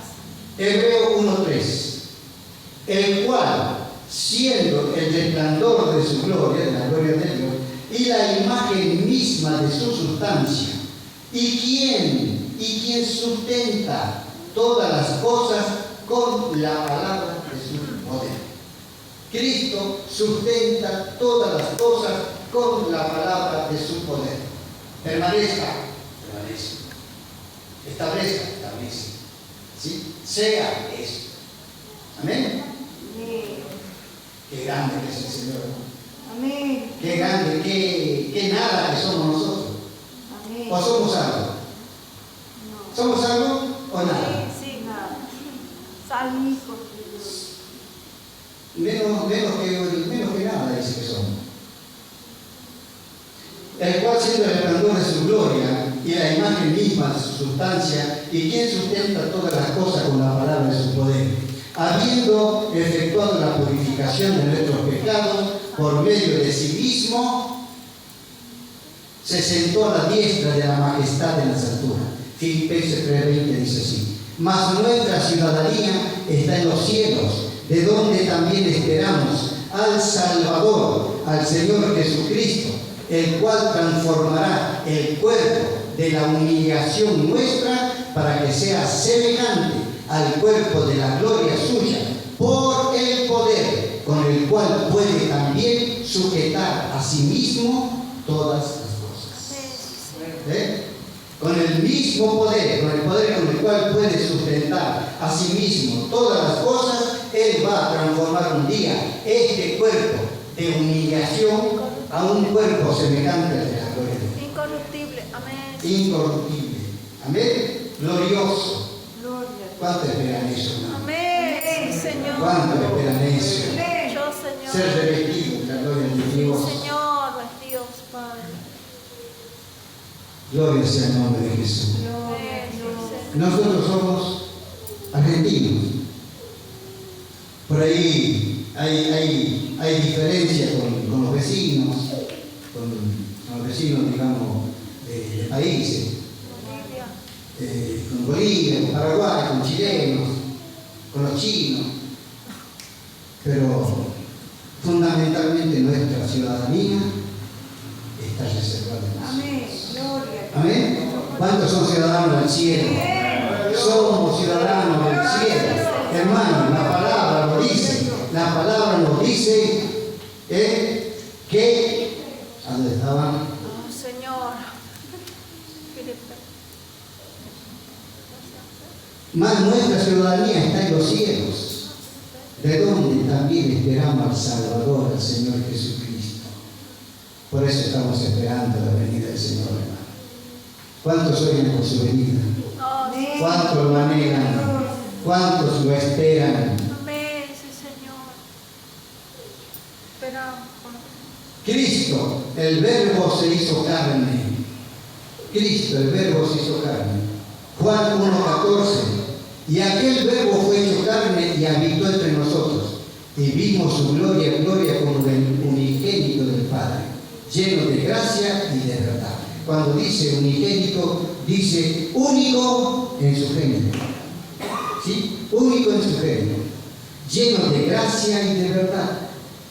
Hebreo 1:3. El cual, siendo el resplandor de su gloria, de la gloria de Dios, y la imagen misma de su sustancia, y quien sustenta todas las cosas con la palabra de su poder. Cristo sustenta todas las cosas con la palabra de su poder. Permanezca, establezca, ¿sí? Sea esto. Amén. Amén. Qué grande que es el Señor. Amén. Qué grande, qué nada que somos nosotros. Amén. ¿O somos algo? No. ¿Somos algo o nada? Sí, nada. Salve, hijo de Dios. Menos que nada dice que somos. El cual, siendo el resplandor de su gloria y la imagen misma de su sustancia, y quien sustenta todas las cosas con la palabra de su poder. habiendo efectuado la purificación de nuestros pecados por medio de sí mismo, se sentó a la diestra de la majestad en las alturas. Filipenses 3:20 dice así: mas nuestra ciudadanía está en los cielos, de donde también esperamos al Salvador, al Señor Jesucristo, el cual transformará el cuerpo de la humillación nuestra para que sea semejante al cuerpo de la gloria suya, por el poder con el cual puede también sujetar a sí mismo todas las cosas. Con el mismo poder, con el poder con el cual puede sustentar a sí mismo todas las cosas, Él va a transformar un día este cuerpo de humillación a un cuerpo semejante al de la gloria de Dios. Incorruptible. Amén. Incorruptible. Amén. Glorioso. Gloria. ¿Cuánto esperan eso, hermano? Amén. Sí, Señor. ¿Cuánto esperan eso? Yo, Señor. Ser revestido de la gloria de Dios. Sí, Señor. Dios, Padre. Gloria sea el nombre de Jesús. Gloria, Dios. Nosotros somos argentinos. Por ahí hay diferencia con los vecinos, con los vecinos, digamos, de países. Con Bolivia, con Paraguay, con chilenos, con los chinos. Pero fundamentalmente nuestra ciudadanía está reservada en nosotros. Amén. Gloria. Amén. ¿Cuántos son ciudadanos del cielo? Somos ciudadanos del cielo. Hermano, la palabra lo dice. La palabra nos dice que... ¿A dónde estaban? Oh, Señor. Mas nuestra ciudadanía está en los cielos, de donde también esperamos al Salvador, al Señor Jesucristo. Por eso estamos esperando la venida del Señor, hermano. ¿Cuántos oyen por su venida? ¿Cuántos lo anhelan? ¿Cuántos lo esperan? Amén, sí, Señor. Esperamos. Cristo, el Verbo se hizo carne. Cristo, el Verbo se hizo carne. Juan 1:14. Y aquel Verbo fue hecho carne y habitó entre nosotros. Y vimos su gloria, gloria como del unigénito del Padre, lleno de gracia y de verdad. Cuando dice unigénito, dice único en su género. ¿Sí? Único en su género. Lleno de gracia y de verdad.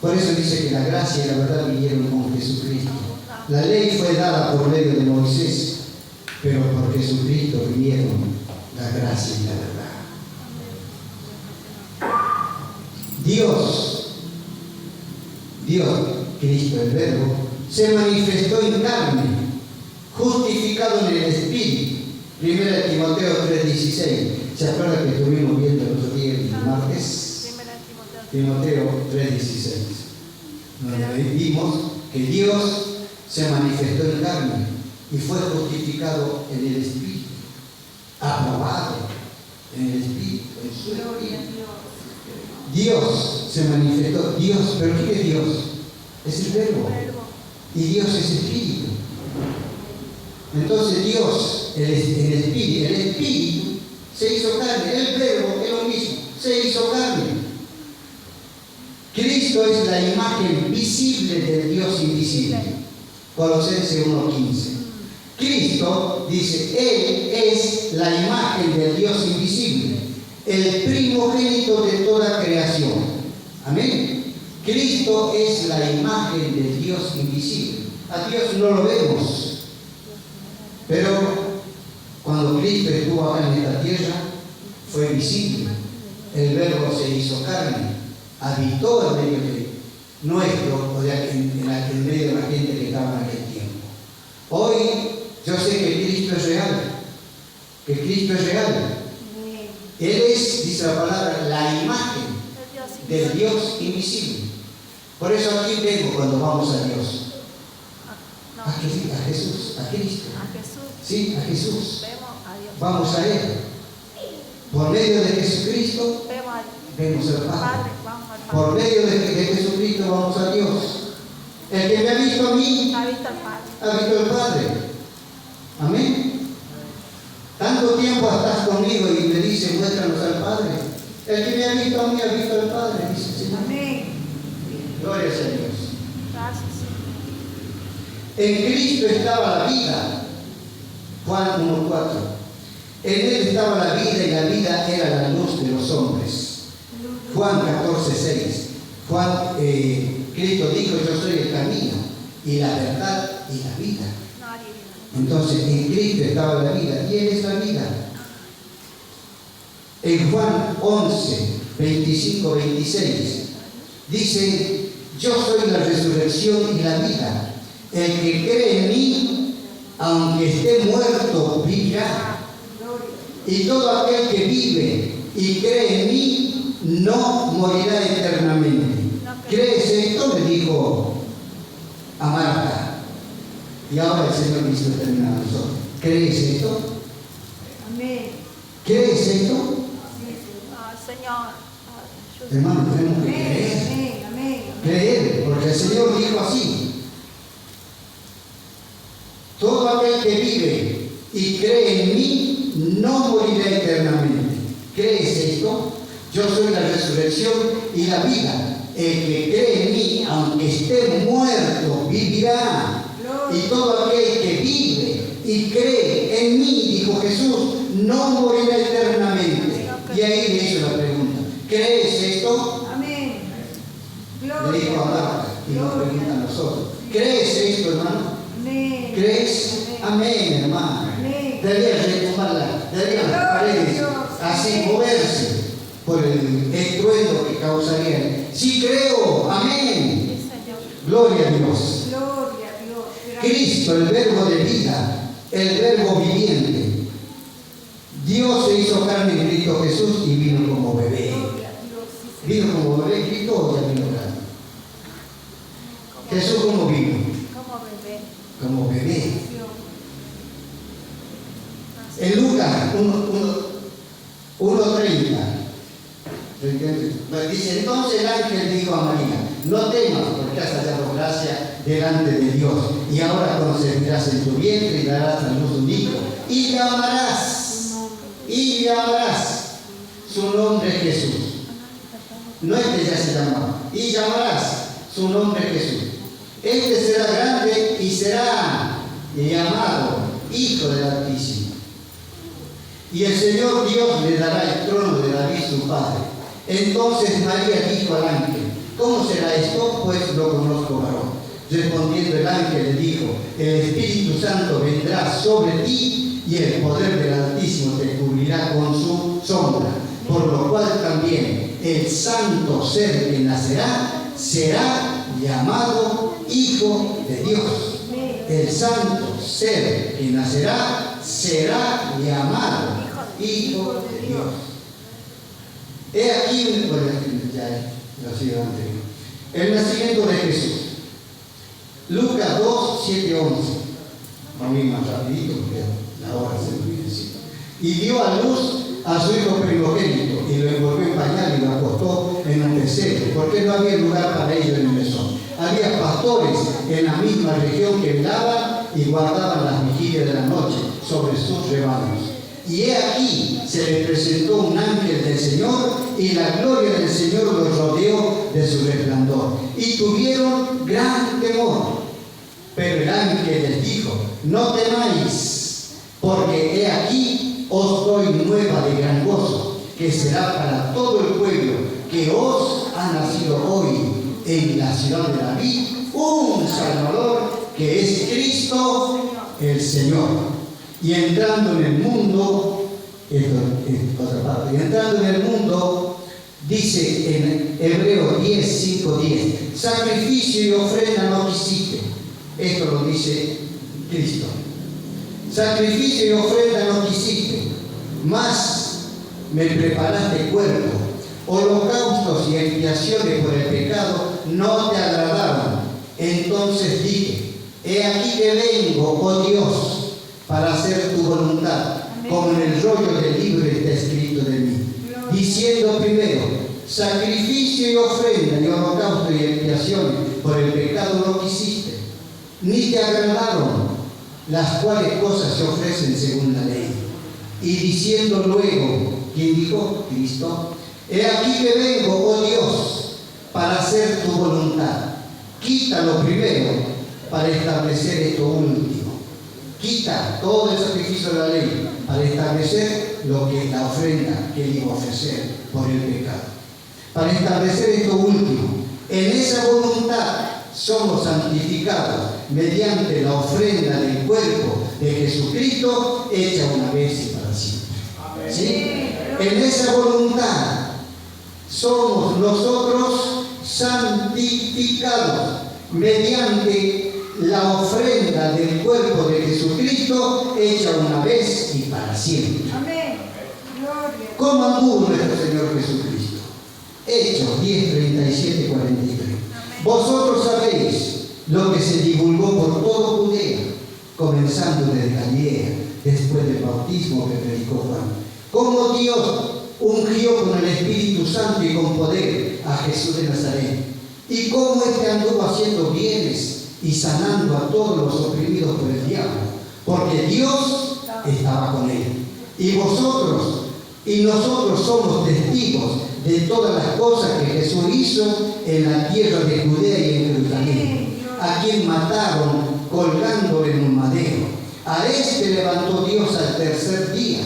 Por eso dice que la gracia y la verdad vinieron con Jesucristo. La ley fue dada por medio de Moisés, pero por Jesucristo vinieron la gracia y la verdad. Dios, Cristo el Verbo, se manifestó en carne, justificado en el Espíritu. 1 Timoteo 3:16. ¿Se acuerda que estuvimos viendo el otro día, el martes? Timoteo 3:16. Donde vimos que Dios se manifestó en carne y fue justificado en el Espíritu, aprobado en el Espíritu, en su Espíritu. Dios se manifestó. Dios, ¿pero qué es Dios? Es el Verbo. Y Dios es Espíritu. Entonces Dios, el Espíritu se hizo carne. El Verbo es lo mismo, se hizo carne. Cristo es la imagen visible del Dios invisible. Colosenses 1:15. Cristo dice, Él es la imagen del Dios invisible, el primogénito de toda creación. Amén. Cristo es la imagen del Dios invisible. A Dios no lo vemos, pero cuando Cristo estuvo acá en esta tierra, fue visible. El Verbo se hizo carne, habitó en medio de nuestro, o sea, en medio de la gente que estaba en aquel tiempo. Hoy yo sé que Cristo es real, que Cristo es real. Él es, dice la palabra, la imagen del Dios invisible. Por eso aquí vemos cuando vamos a Dios. A Jesús, a Cristo. Sí, a Jesús. Vamos a Él. Por medio de Jesucristo vemos al Padre. Por medio de Jesucristo vamos a Dios. El que me ha visto a mí, ha visto al Padre. Amén. Tanto tiempo estás conmigo y me dices, muéstranos al Padre. El que me ha visto a mí ha visto al Padre, dice el Señor. Amén. Gloria sea a Dios. Gracias, Señor. En Cristo estaba la vida. Juan 1:4. En Él estaba la vida y la vida era la luz de los hombres. Juan 14:6. Cristo dijo: yo soy el camino y la verdad y la vida. Entonces en Cristo estaba la vida y Él es la vida. En Juan 11:25-26 dice: yo soy la resurrección y la vida. El que cree en mí, aunque esté muerto, vivirá. Y todo aquel que vive y cree en mí, no morirá eternamente. ¿Crees esto?, le dijo a Marta. Y ahora el Señor dice termina a nosotros: ¿crees esto? Amén. ¿Crees esto? Señor. Hermano, tenemos que creer. Amén, amén, amén. Creer, porque el Señor dijo así: todo aquel que vive y cree en mí no morirá eternamente. ¿Crees esto? Yo soy la resurrección y la vida. El que cree en mí, aunque esté muerto, vivirá. Y todo aquel que vive y cree en mí, dijo Jesús, no morirá eternamente. Y ahí le hizo la pregunta: ¿crees esto? Amén. Le dijo a Marta y nos pregunta a nosotros: ¿crees esto, hermano? Amén. ¿Crees? Amén, hermano. Deberías retomar deberían las paredes así moverse por el estruendo que causarían. Sí creo, amén. Gloria a Dios. Gloria a Dios. Cristo, el verbo de vida, el verbo viviente. Dios se hizo carne en Cristo Jesús y vino como bebé. Vino como bebé, Cristo ya vino grande. Jesús, ¿cómo vino? Como bebé. Como bebé. En Lucas 1:30 dice: entonces el ángel dijo a María: no temas, porque has hallado gracia delante de Dios, y ahora concebirás en tu vientre y darás a luz un hijo, y llamarás su nombre Jesús. No es que ya se llamaba, y llamarás su nombre Jesús. Este será grande y será llamado Hijo del Altísimo. Y el Señor Dios le dará el trono de David su padre. Entonces María dijo al ángel: ¿cómo será esto? Pues no conozco varón. Respondiendo el ángel le dijo: el Espíritu Santo vendrá sobre ti y el poder del Altísimo te cubrirá con su sombra. Por lo cual también el santo ser que nacerá será llamado Hijo de Dios. El santo ser que nacerá será llamado Hijo de Dios. He aquí el nacimiento de Jesús. Lucas 2:7-11. Vamos a ir más rapidito porque la hora se me viene encima. Y dio a luz a su hijo primogénito y lo envolvió en pañal y lo acostó en un pesebre, porque no había lugar para ellos en el mesón. Había pastores en la misma región que velaban y guardaban las vigilias de la noche sobre sus rebaños. Y he aquí, se le presentó un ángel del Señor, y la gloria del Señor los rodeó de su resplandor. Y tuvieron gran temor. Pero el ángel les dijo: no temáis, porque he aquí os doy nueva de gran gozo, que será para todo el pueblo, que os ha nacido hoy en la ciudad de David un Salvador, que es Cristo el Señor. Y entrando en el mundo, entrando en el mundo, dice en Hebreos 10:5-10, sacrificio y ofrenda no quisiste. Esto lo dice Cristo. Sacrificio y ofrenda no quisiste, mas me preparaste cuerpo. Holocaustos y expiaciones por el pecado no te agradaban. Entonces dije: he aquí que vengo, oh Dios, para hacer tu voluntad. Amén. Como en el rollo del libro está escrito de mí. Diciendo primero: sacrificio y ofrenda y holocausto y expiaciones por el pecado no quisiste, ni te agradaron, las cuales cosas se ofrecen según la ley. Y diciendo luego, ¿quién dijo? Cristo: He aquí que vengo, oh Dios, para hacer tu voluntad. Quita lo primero para establecer esto último. Quita todo el sacrificio de la ley para establecer lo que la ofrenda que iba a ofrecer por el pecado. Para establecer esto último. En esa voluntad somos santificados mediante la ofrenda del cuerpo de Jesucristo hecha una vez y para siempre. ¿Sí? En esa voluntad somos nosotros santificados mediante la ofrenda del cuerpo de Jesucristo hecha una vez y para siempre. Amén. Gloria. ¿Cómo anduvo nuestro Señor Jesucristo? Hechos 10, 37, 43. Vosotros sabéis lo que se divulgó por todo Judea, comenzando desde Galilea, después del bautismo que predicó Juan. Cómo Dios ungió con el Espíritu Santo y con poder a Jesús de Nazaret. Y cómo éste anduvo haciendo bienes y sanando a todos los oprimidos por el diablo, porque Dios estaba con él. Y vosotros y nosotros somos testigos de todas las cosas que Jesús hizo en la tierra de Judea y en Jerusalén, a quien mataron colgándole en un madero. A este levantó Dios al tercer día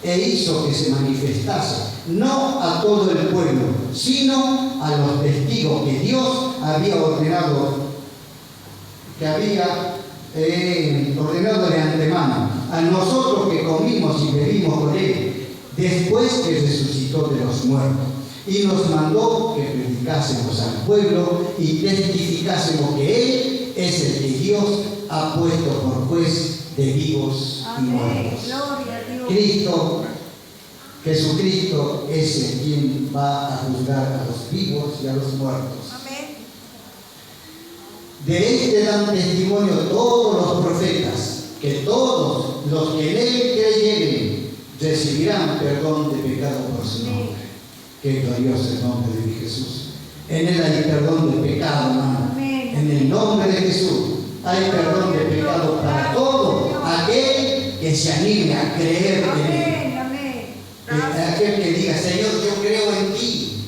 e hizo que se manifestase, no a todo el pueblo, sino a los testigos que Dios había ordenado, ordenado de antemano, a nosotros que comimos y bebimos con él, después que resucitó de los muertos. Y nos mandó que predicásemos al pueblo y testificásemos que Él es el que Dios ha puesto por juez de vivos y muertos. Cristo, Jesucristo es el quien va a juzgar a los vivos y a los muertos. Amén. De este dan testimonio todos los profetas, que todos los que en Él creyeren recibirán perdón de pecado por su nombre. Qué glorioso el nombre de mi Jesús. En Él hay perdón de pecado, hermano. En el nombre de Jesús hay perdón de pecado para todo aquel que se anime a creer en Él. Aquel que diga, Señor, yo creo en ti,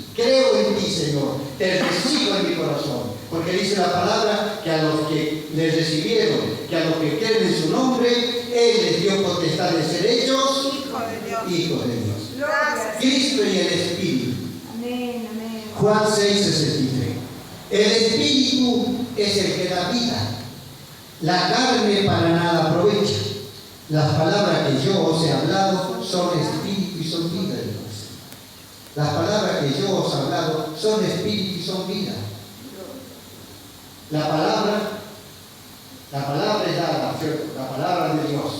Señor, te recibo en mi corazón. Porque dice la palabra que a los que le recibieron, que a los que creen en su nombre, Él les dio potestad de ser hechos hijos de Dios. Cristo y el Espíritu. Amén, amén. Juan 6, 63. El Espíritu es el que da vida. La carne para nada aprovecha. Las palabras que yo os he hablado son espíritu y son vida. Las palabras que yo os he hablado son espíritu y son vida. La palabra es dada, la palabra de Dios.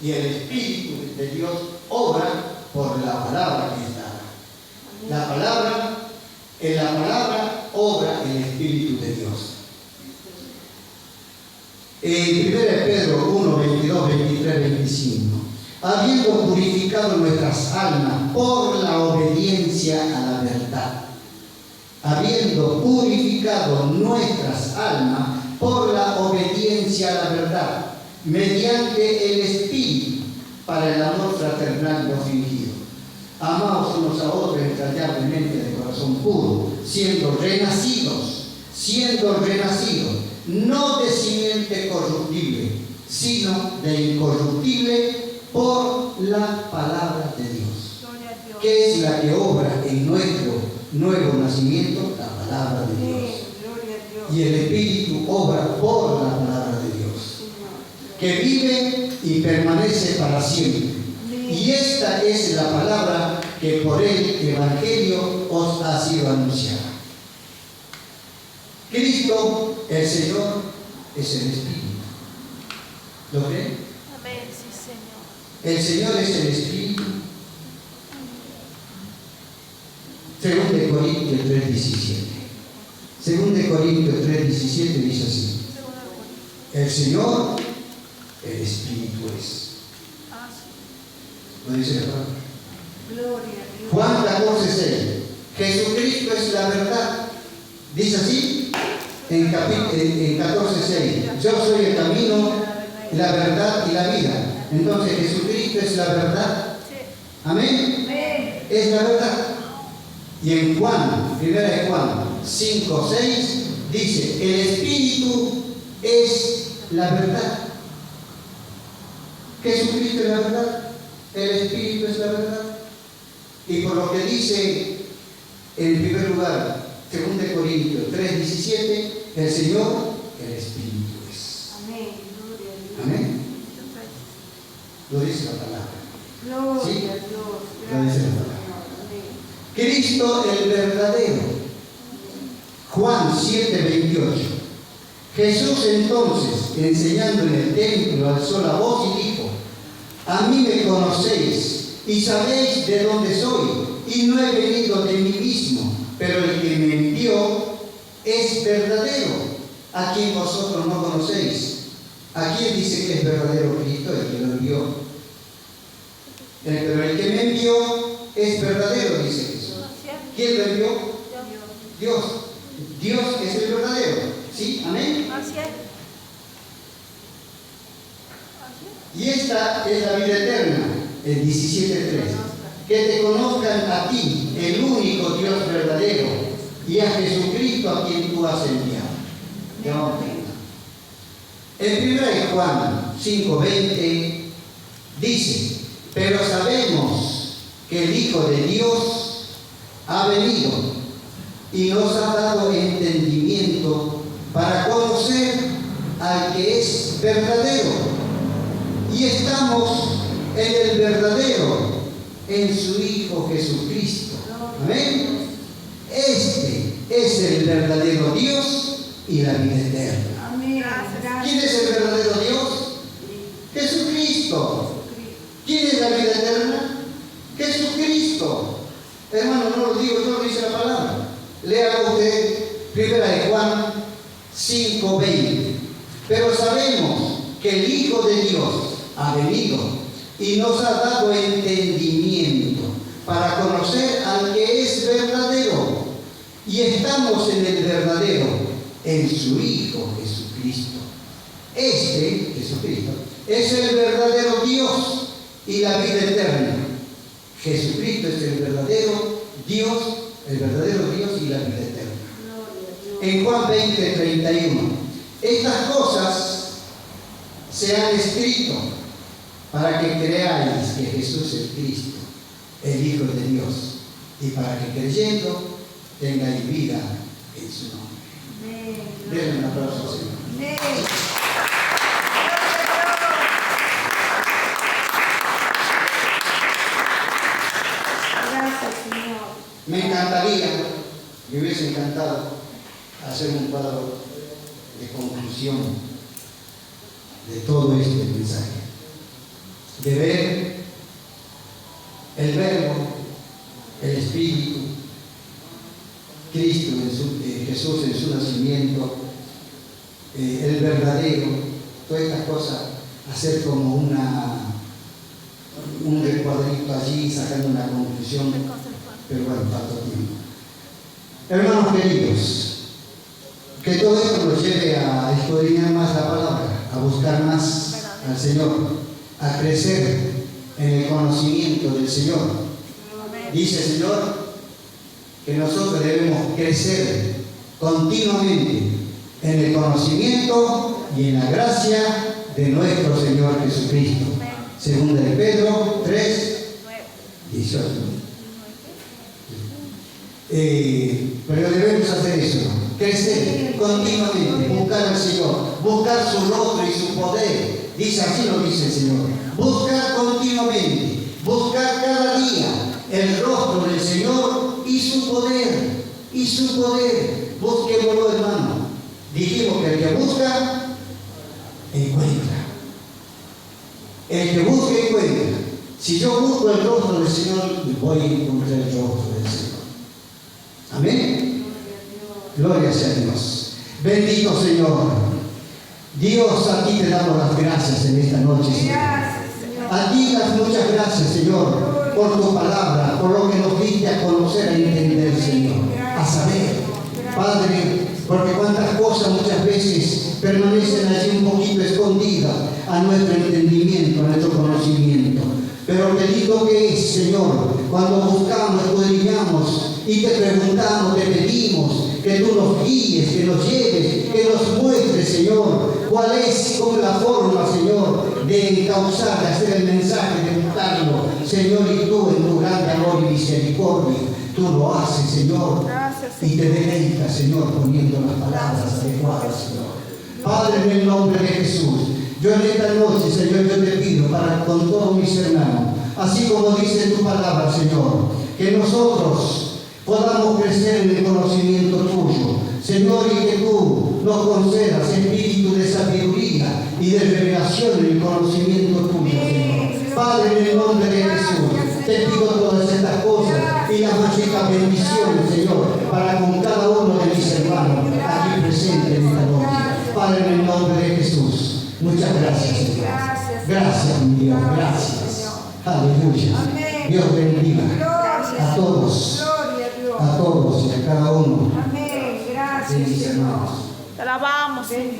Y el Espíritu de Dios obra por la palabra que es dada. En la palabra obra el Espíritu de Dios. En 1 Pedro 1, 22, 23, 25. Habiendo purificado nuestras almas por la obediencia a la verdad. Habiendo purificado nuestras almas por la obediencia a la verdad, mediante el Espíritu, para el amor fraternal no fingido. Amaos unos a otros entrañablemente de corazón puro, siendo renacidos, no de simiente corruptible, sino de incorruptible por la palabra de Dios, que es la que obra en nuestro nuevo nacimiento, la palabra de Dios. Y el Espíritu obra por la palabra de Dios, que vive y permanece para siempre. Y esta es la palabra que por el Evangelio os ha sido anunciada. Cristo, el Señor, es el Espíritu. ¿Lo creen? Amén, sí, Señor. El Señor es el Espíritu. 2 Corintios 3:17. 2 Corintios 3:17 dice así: el Señor, el Espíritu es. Lo dice la palabra. Gloria a Dios. Juan 14:6. Jesucristo es la verdad. Dice así en 14:6. Yo soy el camino, la verdad y la vida. Entonces Jesucristo es la verdad. Amén. Es la verdad. Y en Juan, 1 de Juan 5, 6, dice, el Espíritu es la verdad. Jesucristo es la verdad, el Espíritu es la verdad. Y por lo que dice en primer lugar, 2 Corintios 3:17, el Señor, el Espíritu es. Amén. Gloria a Dios. Amén. Lo dice la palabra. Gloria ¿Sí? a Dios. Lo dice la palabra. Cristo el verdadero. Juan 7:28. Jesús entonces, enseñando en el templo, alzó la voz y dijo, a mí me conocéis y sabéis de dónde soy, y no he venido de mí mismo, pero el que me envió es verdadero, a quien vosotros no conocéis. ¿A quién dice que es verdadero Cristo? El que lo envió. Pero el que me envió es verdadero, dice Jesús. ¿Quién lo envió? Dios. Dios es el verdadero. ¿Sí? Amén. Y esta es la vida eterna, el 17:3. Que te conozcan a ti, el único Dios verdadero, y a Jesucristo a quien tú has enviado. En 1 Juan 5:20 dice, pero sabemos que el Hijo de Dios ha venido y nos ha dado entendimiento para conocer al que es verdadero. Y estamos en el verdadero, en su Hijo Jesucristo. Amén. Este es el verdadero Dios y la vida eterna. Amén. ¿Quién es el verdadero Dios? Jesucristo. ¿Quién es la vida eterna? Jesucristo. Hermano, no lo digo, yo lo dice la palabra. Lea usted 1 Juan 5:20. Pero sabemos que el Hijo de Dios ha venido y nos ha dado entendimiento para conocer al que es verdadero. Y estamos en el verdadero, en su Hijo Jesucristo. Este, Jesucristo, es el verdadero Dios y la vida eterna. Jesucristo es el verdadero Dios y la vida eterna. En Juan 20:31, estas cosas se han escrito para que creáis que Jesús es Cristo, el Hijo de Dios, y para que creyendo tengáis vida en su nombre. Denle un aplauso al Señor. Gracias, Señor. Me encantaría, me hubiese encantado hacer un cuadro de conclusión de todo este mensaje, de ver el Verbo, el Espíritu, Cristo, Jesús en su nacimiento, el verdadero, todas estas cosas, hacer como un recuadrito allí, sacando una conclusión, pero bueno, falta tiempo. Hermanos queridos, que todo esto nos lleve a escudriñar más la palabra, a buscar más al Señor, a crecer en el conocimiento del Señor. Dice el Señor que nosotros debemos crecer continuamente en el conocimiento y en la gracia de nuestro Señor Jesucristo. Segunda de Pedro 3:18. Pero debemos hacer eso, crecer continuamente, buscar al Señor, buscar su rostro y su poder. Dice así, lo dice el Señor. Buscar continuamente, buscar cada día el rostro del Señor y su poder. Busquémoslo, hermano. Dijimos que el que busca, encuentra. El que busca, encuentra. Si yo busco el rostro del Señor, voy a encontrar el rostro del Señor. Amén. Gloria sea a Dios. Bendito Señor. Dios, a ti te damos las gracias en esta noche, Señor. A ti das muchas gracias, Señor, por tu palabra, por lo que nos diste a conocer, a entender, Señor, a saber, Padre, porque cuántas cosas muchas veces permanecen allí un poquito escondidas a nuestro entendimiento, a nuestro conocimiento. Pero qué lindo que es, Señor, cuando buscamos, escudriñamos y te preguntamos, te pedimos que tú nos guíes, que nos lleves, que nos muestres, Señor, cuál es como la forma, Señor, de encauzar, de hacer el mensaje, de buscarlo, Señor, y tú en tu grande amor y misericordia, tú lo haces, Señor, y te deleitas, Señor, poniendo las palabras adecuadas, Señor. Padre, en el nombre de Jesús, yo en esta noche, Señor, yo te pido para con todos mis hermanos, así como dice tu palabra, Señor, que nosotros podamos crecer en el conocimiento tuyo, Señor, y que tú nos concedas espíritu de sabiduría y de revelación en el conocimiento tuyo, Señor. Padre, en el nombre de Jesús, te pido todas estas cosas y las más ricas bendiciones, Señor, para con cada uno de mis hermanos aquí presentes en esta noche. Padre, en el nombre de Jesús, muchas gracias, Señor. Gracias, mi Dios, gracias. Aleluya. Dios bendiga a todos y a cada uno Amén. de Gracias, mis Señor. hermanos. Te alabamos, Señor.